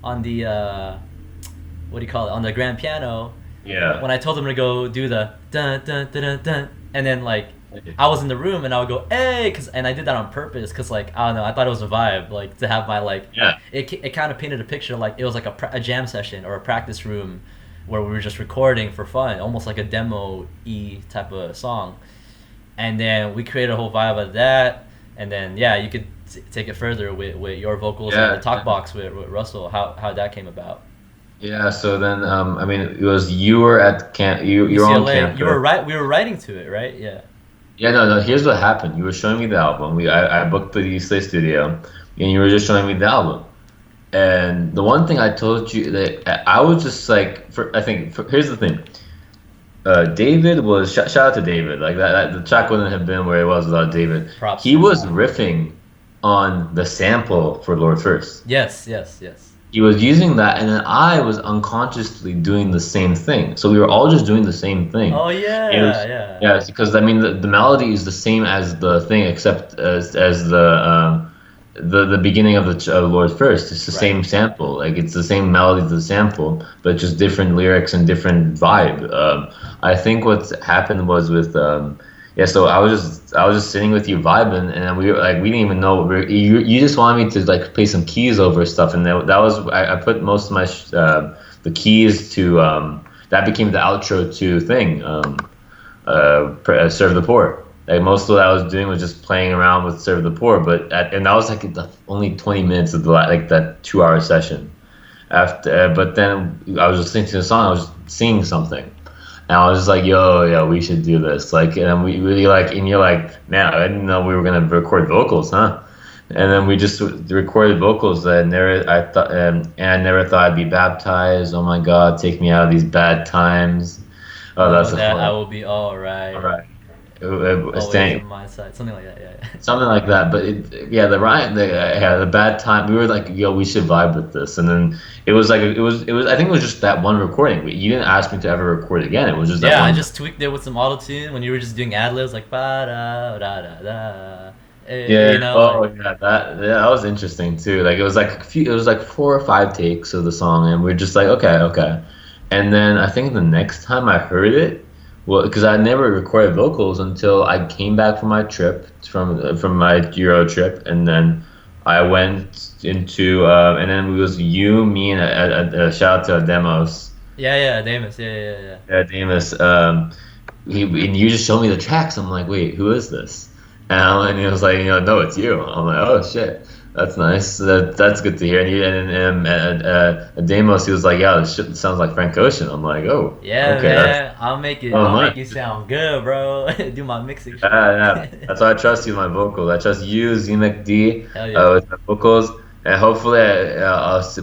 what do you call it, on the grand piano. Yeah. When I told him to go do the dun dun dun dun dun, and then like I was in the room and I would go, hey, and I did that on purpose because, like, I don't know, I thought it was a vibe, like, to have my, like, Yeah. it kind of painted a picture, like, it was like a jam session or a practice room where we were just recording for fun, almost like a demo-y type of song. And then we created a whole vibe of that. And then, yeah, you could take it further with your vocals and the Yeah. talk box with Russell, how that came about. Yeah. So then, I mean, it was you were at camp. You're on UCLA, you were campus. right. We were writing to it, right? Yeah. Yeah, no, no. Here's what happened. You were showing me the album. I booked the UCLA studio, and you were just showing me the album. And the one thing I told you that I was just like, here's the thing. David was shout out to David. Like the track wouldn't have been where it was without David. Props He to him. was riffing on the sample for Lord First. Yes, yes, yes. He was using that, and then I was unconsciously doing the same thing. So we were all just doing the same thing. Oh It yeah, was, yeah. yeah, because I mean the melody is the same as the thing, except as the beginning of the Lord First. It's the Right. same sample, like it's the same melody to the sample, but just different lyrics and different vibe. I think what's happened was with yeah. So I was just sitting with you vibing, and then we didn't even know you just wanted me to like play some keys over stuff, and that was I put most of my the keys to that became the outro to thing Serve the Poor. Like most of what I was doing was just playing around with Serve the Poor, and that was like only 20 minutes of like that 2 hour session. But then I was listening to the song, I was singing something, and I was just like, yo, we should do this. Like, and we really like, and you're like, man, I didn't know we were gonna record vocals, huh? And then we just recorded vocals that and I never thought I'd be baptized. Oh my God, take me out of these bad times. Oh, Know that's a that I fun. will be all All right. right. Always Staying on my side. Something like that. Yeah. something like that. But yeah, the bad time. We were like, yo, we should vibe with this, and then it was like it was. I think it was just that one recording. You didn't ask me to ever record again. It was just that Yeah, I one. just tweaked it with some auto tune when you were just doing ad libs like ba da da da da. Yeah. You know, Oh, like yeah. That was interesting too. Like it was like a few. It was like 4 or 5 takes of the song, and we're just like, okay, okay. And then I think the next time I heard it, well, because I never recorded vocals until I came back from my trip from my Euro trip, and then I went into and then it was you, me, and a shout out to Demos, yeah, yeah, Damus, yeah, yeah, yeah. Demus. And you just showed me the tracks. I'm like, wait, who is this? And he was like, no, it's you. I'm like, oh shit, that's nice. That's good to hear. And Demos, he was like, yeah, this shit sounds like Frank Ocean. I'm like, oh, Yeah, okay, that's man, oh I'll nice. make you sound good, bro. Do my mixing shit. Yeah. That's why I trust you with my vocals. I trust you, ZMcD, Hell yeah. with my vocals, and hopefully,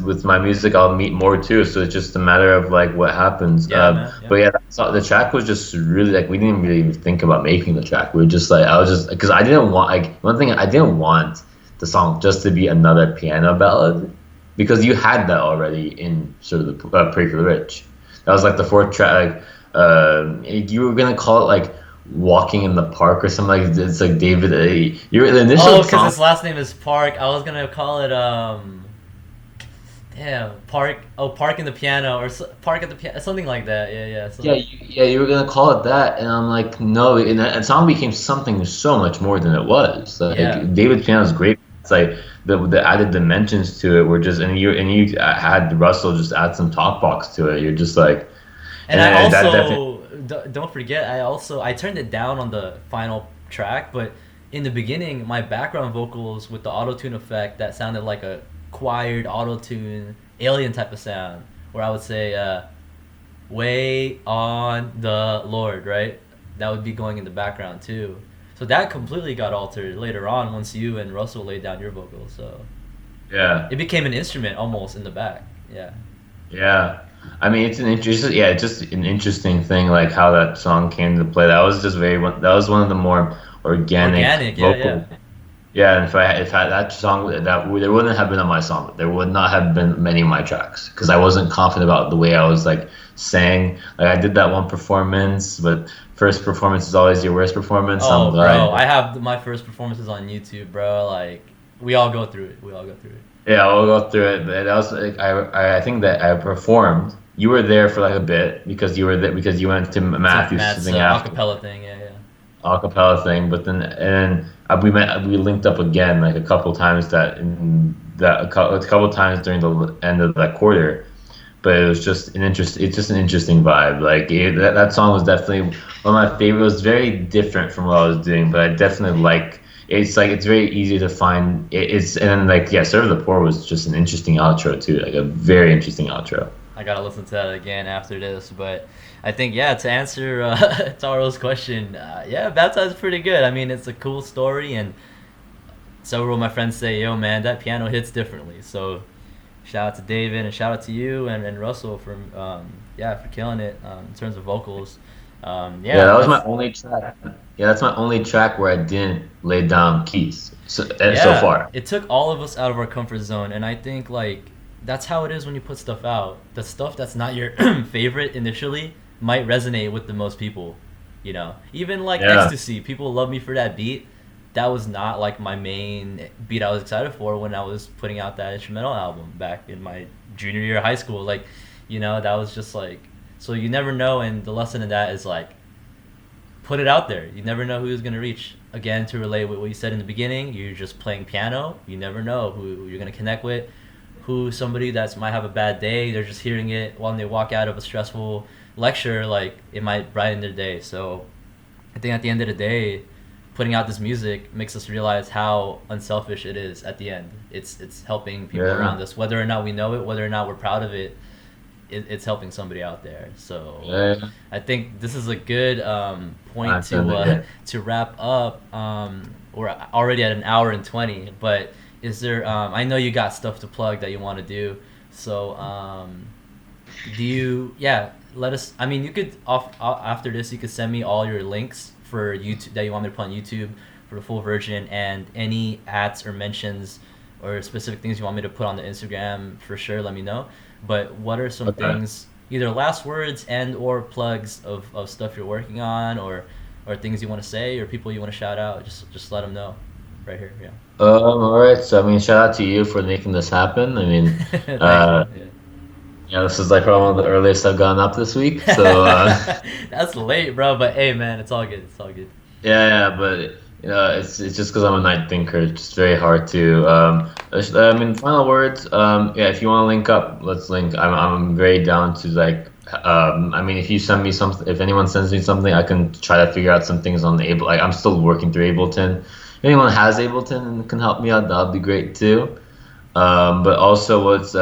with my music, I'll meet more too. So it's just a matter of like what happens. Yeah, man. But Yeah. yeah, the track was just really like we didn't really even think about making the track. We were just like I was just because I didn't want like one thing I didn't want the song just to be another piano ballad because you had that already in sort of the Pray for the Rich. That was like the fourth track. You were gonna call it like walking in the park or something like it's like David. Your the initial Oh, because song. his last name is Park. I was gonna call it damn, Park. Oh, Park in the piano or Park at the piano, something like that. Yeah, yeah. Yeah, you were gonna call it that, and I'm like, no, and that song became something so much more than it was. Yeah. Like David Piano's great. It's like the added dimensions to it were just, and you had Russell just add some talk box to it. You're just like, And I and that definitely, also don't forget. I turned it down on the final track, but in the beginning, my background vocals with the auto tune effect that sounded like a choired auto tune alien type of sound, where I would say, "Wait on the Lord," right? That would be going in the background too. So that completely got altered later on once you and Russell laid down your vocals. So yeah, it became an instrument almost in the back. Yeah. yeah. I mean, it's just an interesting thing, like how that song came to play. That was one of the more organic Organic. Yeah. vocal. Yeah. Yeah, and if I that song there wouldn't have been on my song. There would not have been many of my tracks because I wasn't confident about the way I was like sang. Like I did that one performance, but first performance is always your worst performance. Oh, I'm bro, glad. I have my first performances on YouTube, bro. Like, we all go through it. We all go through it. Yeah, I'll go through it. But that was like I think that I performed. You were there for like a bit because you were there because you went to To Matthew's Matt's thing after. acapella thing, yeah, yeah. acapella thing. But then and we linked up again like a couple times a couple times during the end of that quarter. But it was just an interest. It's just an interesting vibe. Like that song was definitely one of my favorite. It was very different from what I was doing, but I definitely like. It's like it's very easy to find. It's and then like yeah, Serve the Poor was just an interesting outro too. Like a very interesting outro. I gotta listen to that again after this, but I think yeah. To answer Taro's question, yeah, Baptized is pretty good. I mean, it's a cool story, and several of my friends say, "Yo, man, that piano hits differently." So shout out to David and shout out to you and Russell for yeah for killing it in terms of vocals. Yeah, Yeah, that was my that's only track. Yeah, that's my only track where I didn't lay down keys so yeah. far. It took all of us out of our comfort zone, and I think like that's how it is when you put stuff out. The stuff that's not your favorite initially might resonate with the most people. You know, even like Yeah, Ecstasy, people love me for that beat. That was not like my main beat I was excited for when I was putting out that instrumental album back in my junior year of high school. Like, that was just like so you never know, and the lesson in that is like put it out there. You never know who's gonna reach. Again, to relate with what you said in the beginning, you're just playing piano. You never know who you're gonna connect with, who somebody that's might have a bad day. They're just hearing it when they walk out of a stressful lecture. Like it might brighten their day. So I think at the end of the day, putting out this music makes us realize how unselfish it is. At the end, it's helping people yeah, around us, whether or not we know it, whether or not we're proud of it. It's helping somebody out there. So yeah. I think this is a good point That's it. to wrap up. We're already at an hour and 20, but is there? I know you got stuff to plug that you want to do. So do you? Yeah, let us. I mean, you could after this, you could send me all your links for YouTube that you want me to put on YouTube for the full version, and any ads or mentions or specific things you want me to put on the Instagram for sure. Let me know. But what are some Okay. things, either last words and or plugs of stuff you're working on, or things you want to say, or people you want to shout out? Just let them know, right here. Yeah. All right. So I mean, shout out to you for making this happen. I mean, Thanks, uh, man. yeah, this is like probably one of the earliest I've gotten up this week. So Yeah. That's late, bro. But hey, man, it's all good. It's all good. yeah, yeah, but it's just because I'm a night thinker. It's just very hard to. I mean, final words. Yeah, if you want to link up, let's link. I'm very down to like. I mean, if you send me something, if anyone sends me something, I can try to figure out some things on the Able. Like I'm still working through Ableton. If anyone has Ableton and can help me out, that'd be great too. But also what's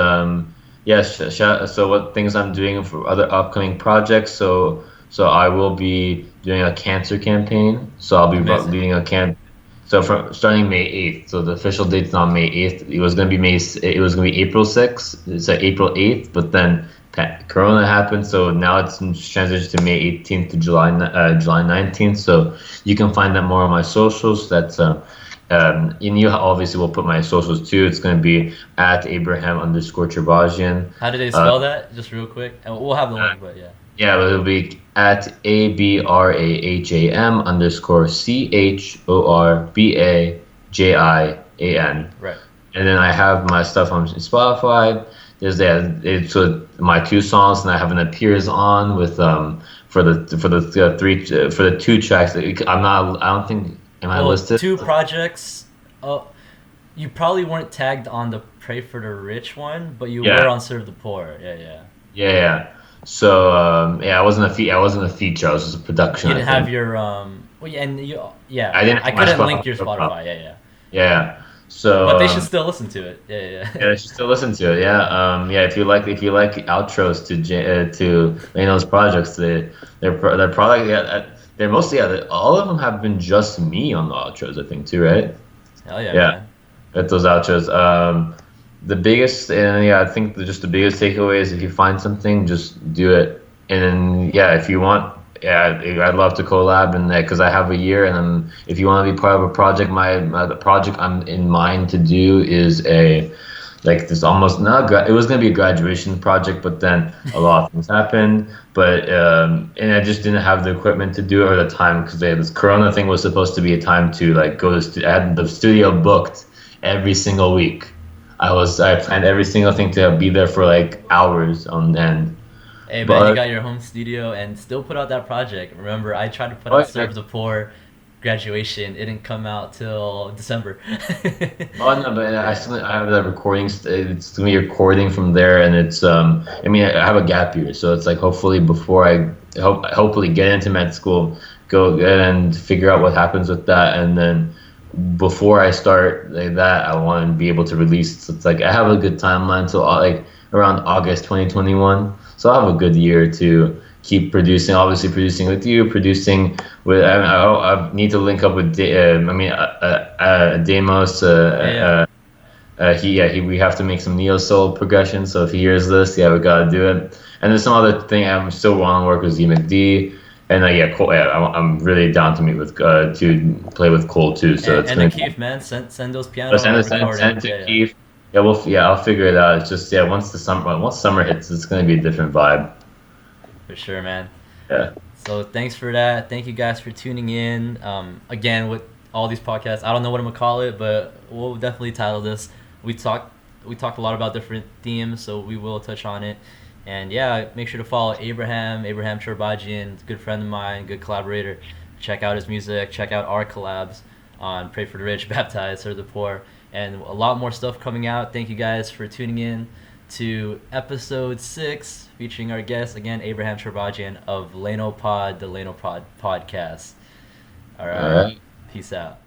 yeah, so what things I'm doing for other upcoming projects. So I will be doing a cancer campaign. So I'll be Amazing. leading a camp. So from starting May 8th. So the official date's not May 8th. It was gonna be It was gonna be April 6th. It's like April 8th, but then Corona happened, so now it's transitioned to May 18th to July 19th. So you can find that more on my socials. And you obviously will put my socials too. It's going to be at Abraham underscore Chorbajian. How do they Uh, spell that? Just real quick, and we'll have the link. But yeah. yeah, but it'll be at Abraham underscore Chorbajian. Right. And then I have my stuff on Spotify. There's that. It's my two songs, and I have an appears on with for the two tracks. I'm not. I don't think. Am I Well, listed? two projects. Oh, you probably weren't tagged on the Pray for the Rich one, but you were Yeah. on Serve the Poor. Yeah, yeah. Yeah, yeah. So yeah, I wasn't a feature. I was just a production, You I didn't have think. your Well, yeah, and I didn't I have my couldn't link Spotify your profile. Spotify. Yeah, yeah. Yeah. So But they should still listen to it. Yeah, yeah. yeah, Yeah. I should still listen to it. Yeah. Yeah. If you like outros to Layno's projects, their product. Yeah. They're mostly all of them have been just me on the outros. I think too. Right. Hell yeah, Yeah. man. At those outros. The biggest and yeah, I think just the biggest takeaway is if you find something, just do it. And then yeah, if you want, yeah, I'd love to collab and because I have a year, and if you want to be part of a project, the project I'm in mind to do is a like this almost not it was gonna be a graduation project, but then a lot of things happened. But and I just didn't have the equipment to do it or the time because this Corona thing was supposed to be a time to like go to I had the studio booked every single week. I planned every single thing to be there for like hours on end. Hey man, you But got your home studio and still put out that project. Remember, I tried to put oh out yeah, Serve the Poor graduation. It didn't come out till December. Oh no, but I have that recording. It's gonna be recording from there, and it's I mean, I have a gap year, so it's like hopefully before hopefully get into med school, go and figure out what happens with that, and then before I start like that, I want to be able to release. So it's like I have a good timeline, so like around August 2021. So I have a good year to keep producing. Obviously, producing with you, producing with. I need to link up with. Demos. Yeah, yeah. We have to make some neo soul progression. So if he hears this, yeah, we gotta do it. And there's some other thing I'm still want to work with Z McD. And yeah, Cole, yeah, I'm really down to meet with to play with Cole too. So it's And gonna. Akif, man, send those Let's piano send it recordings. to Yeah, yeah, Keith. I'll figure it out. It's just once summer hits, it's gonna be a different vibe. for sure, man. Yeah. So thanks for that. Thank you guys for tuning in. Again, with all these podcasts, I don't know what I'm gonna call it, but we'll definitely title this. We talked we talked a lot about different themes, so we will touch on it. And yeah, make sure to follow Abraham Chorbajian, good friend of mine, good collaborator. Check out his music. Check out our collabs on Pray for the Rich, Baptize, Serve the Poor, and a lot more stuff coming out. Thank you guys for tuning in to episode 6, featuring our guest again, Abraham Chorbajian of Layno Pod the LaynoProd podcast. All All right, right. peace out.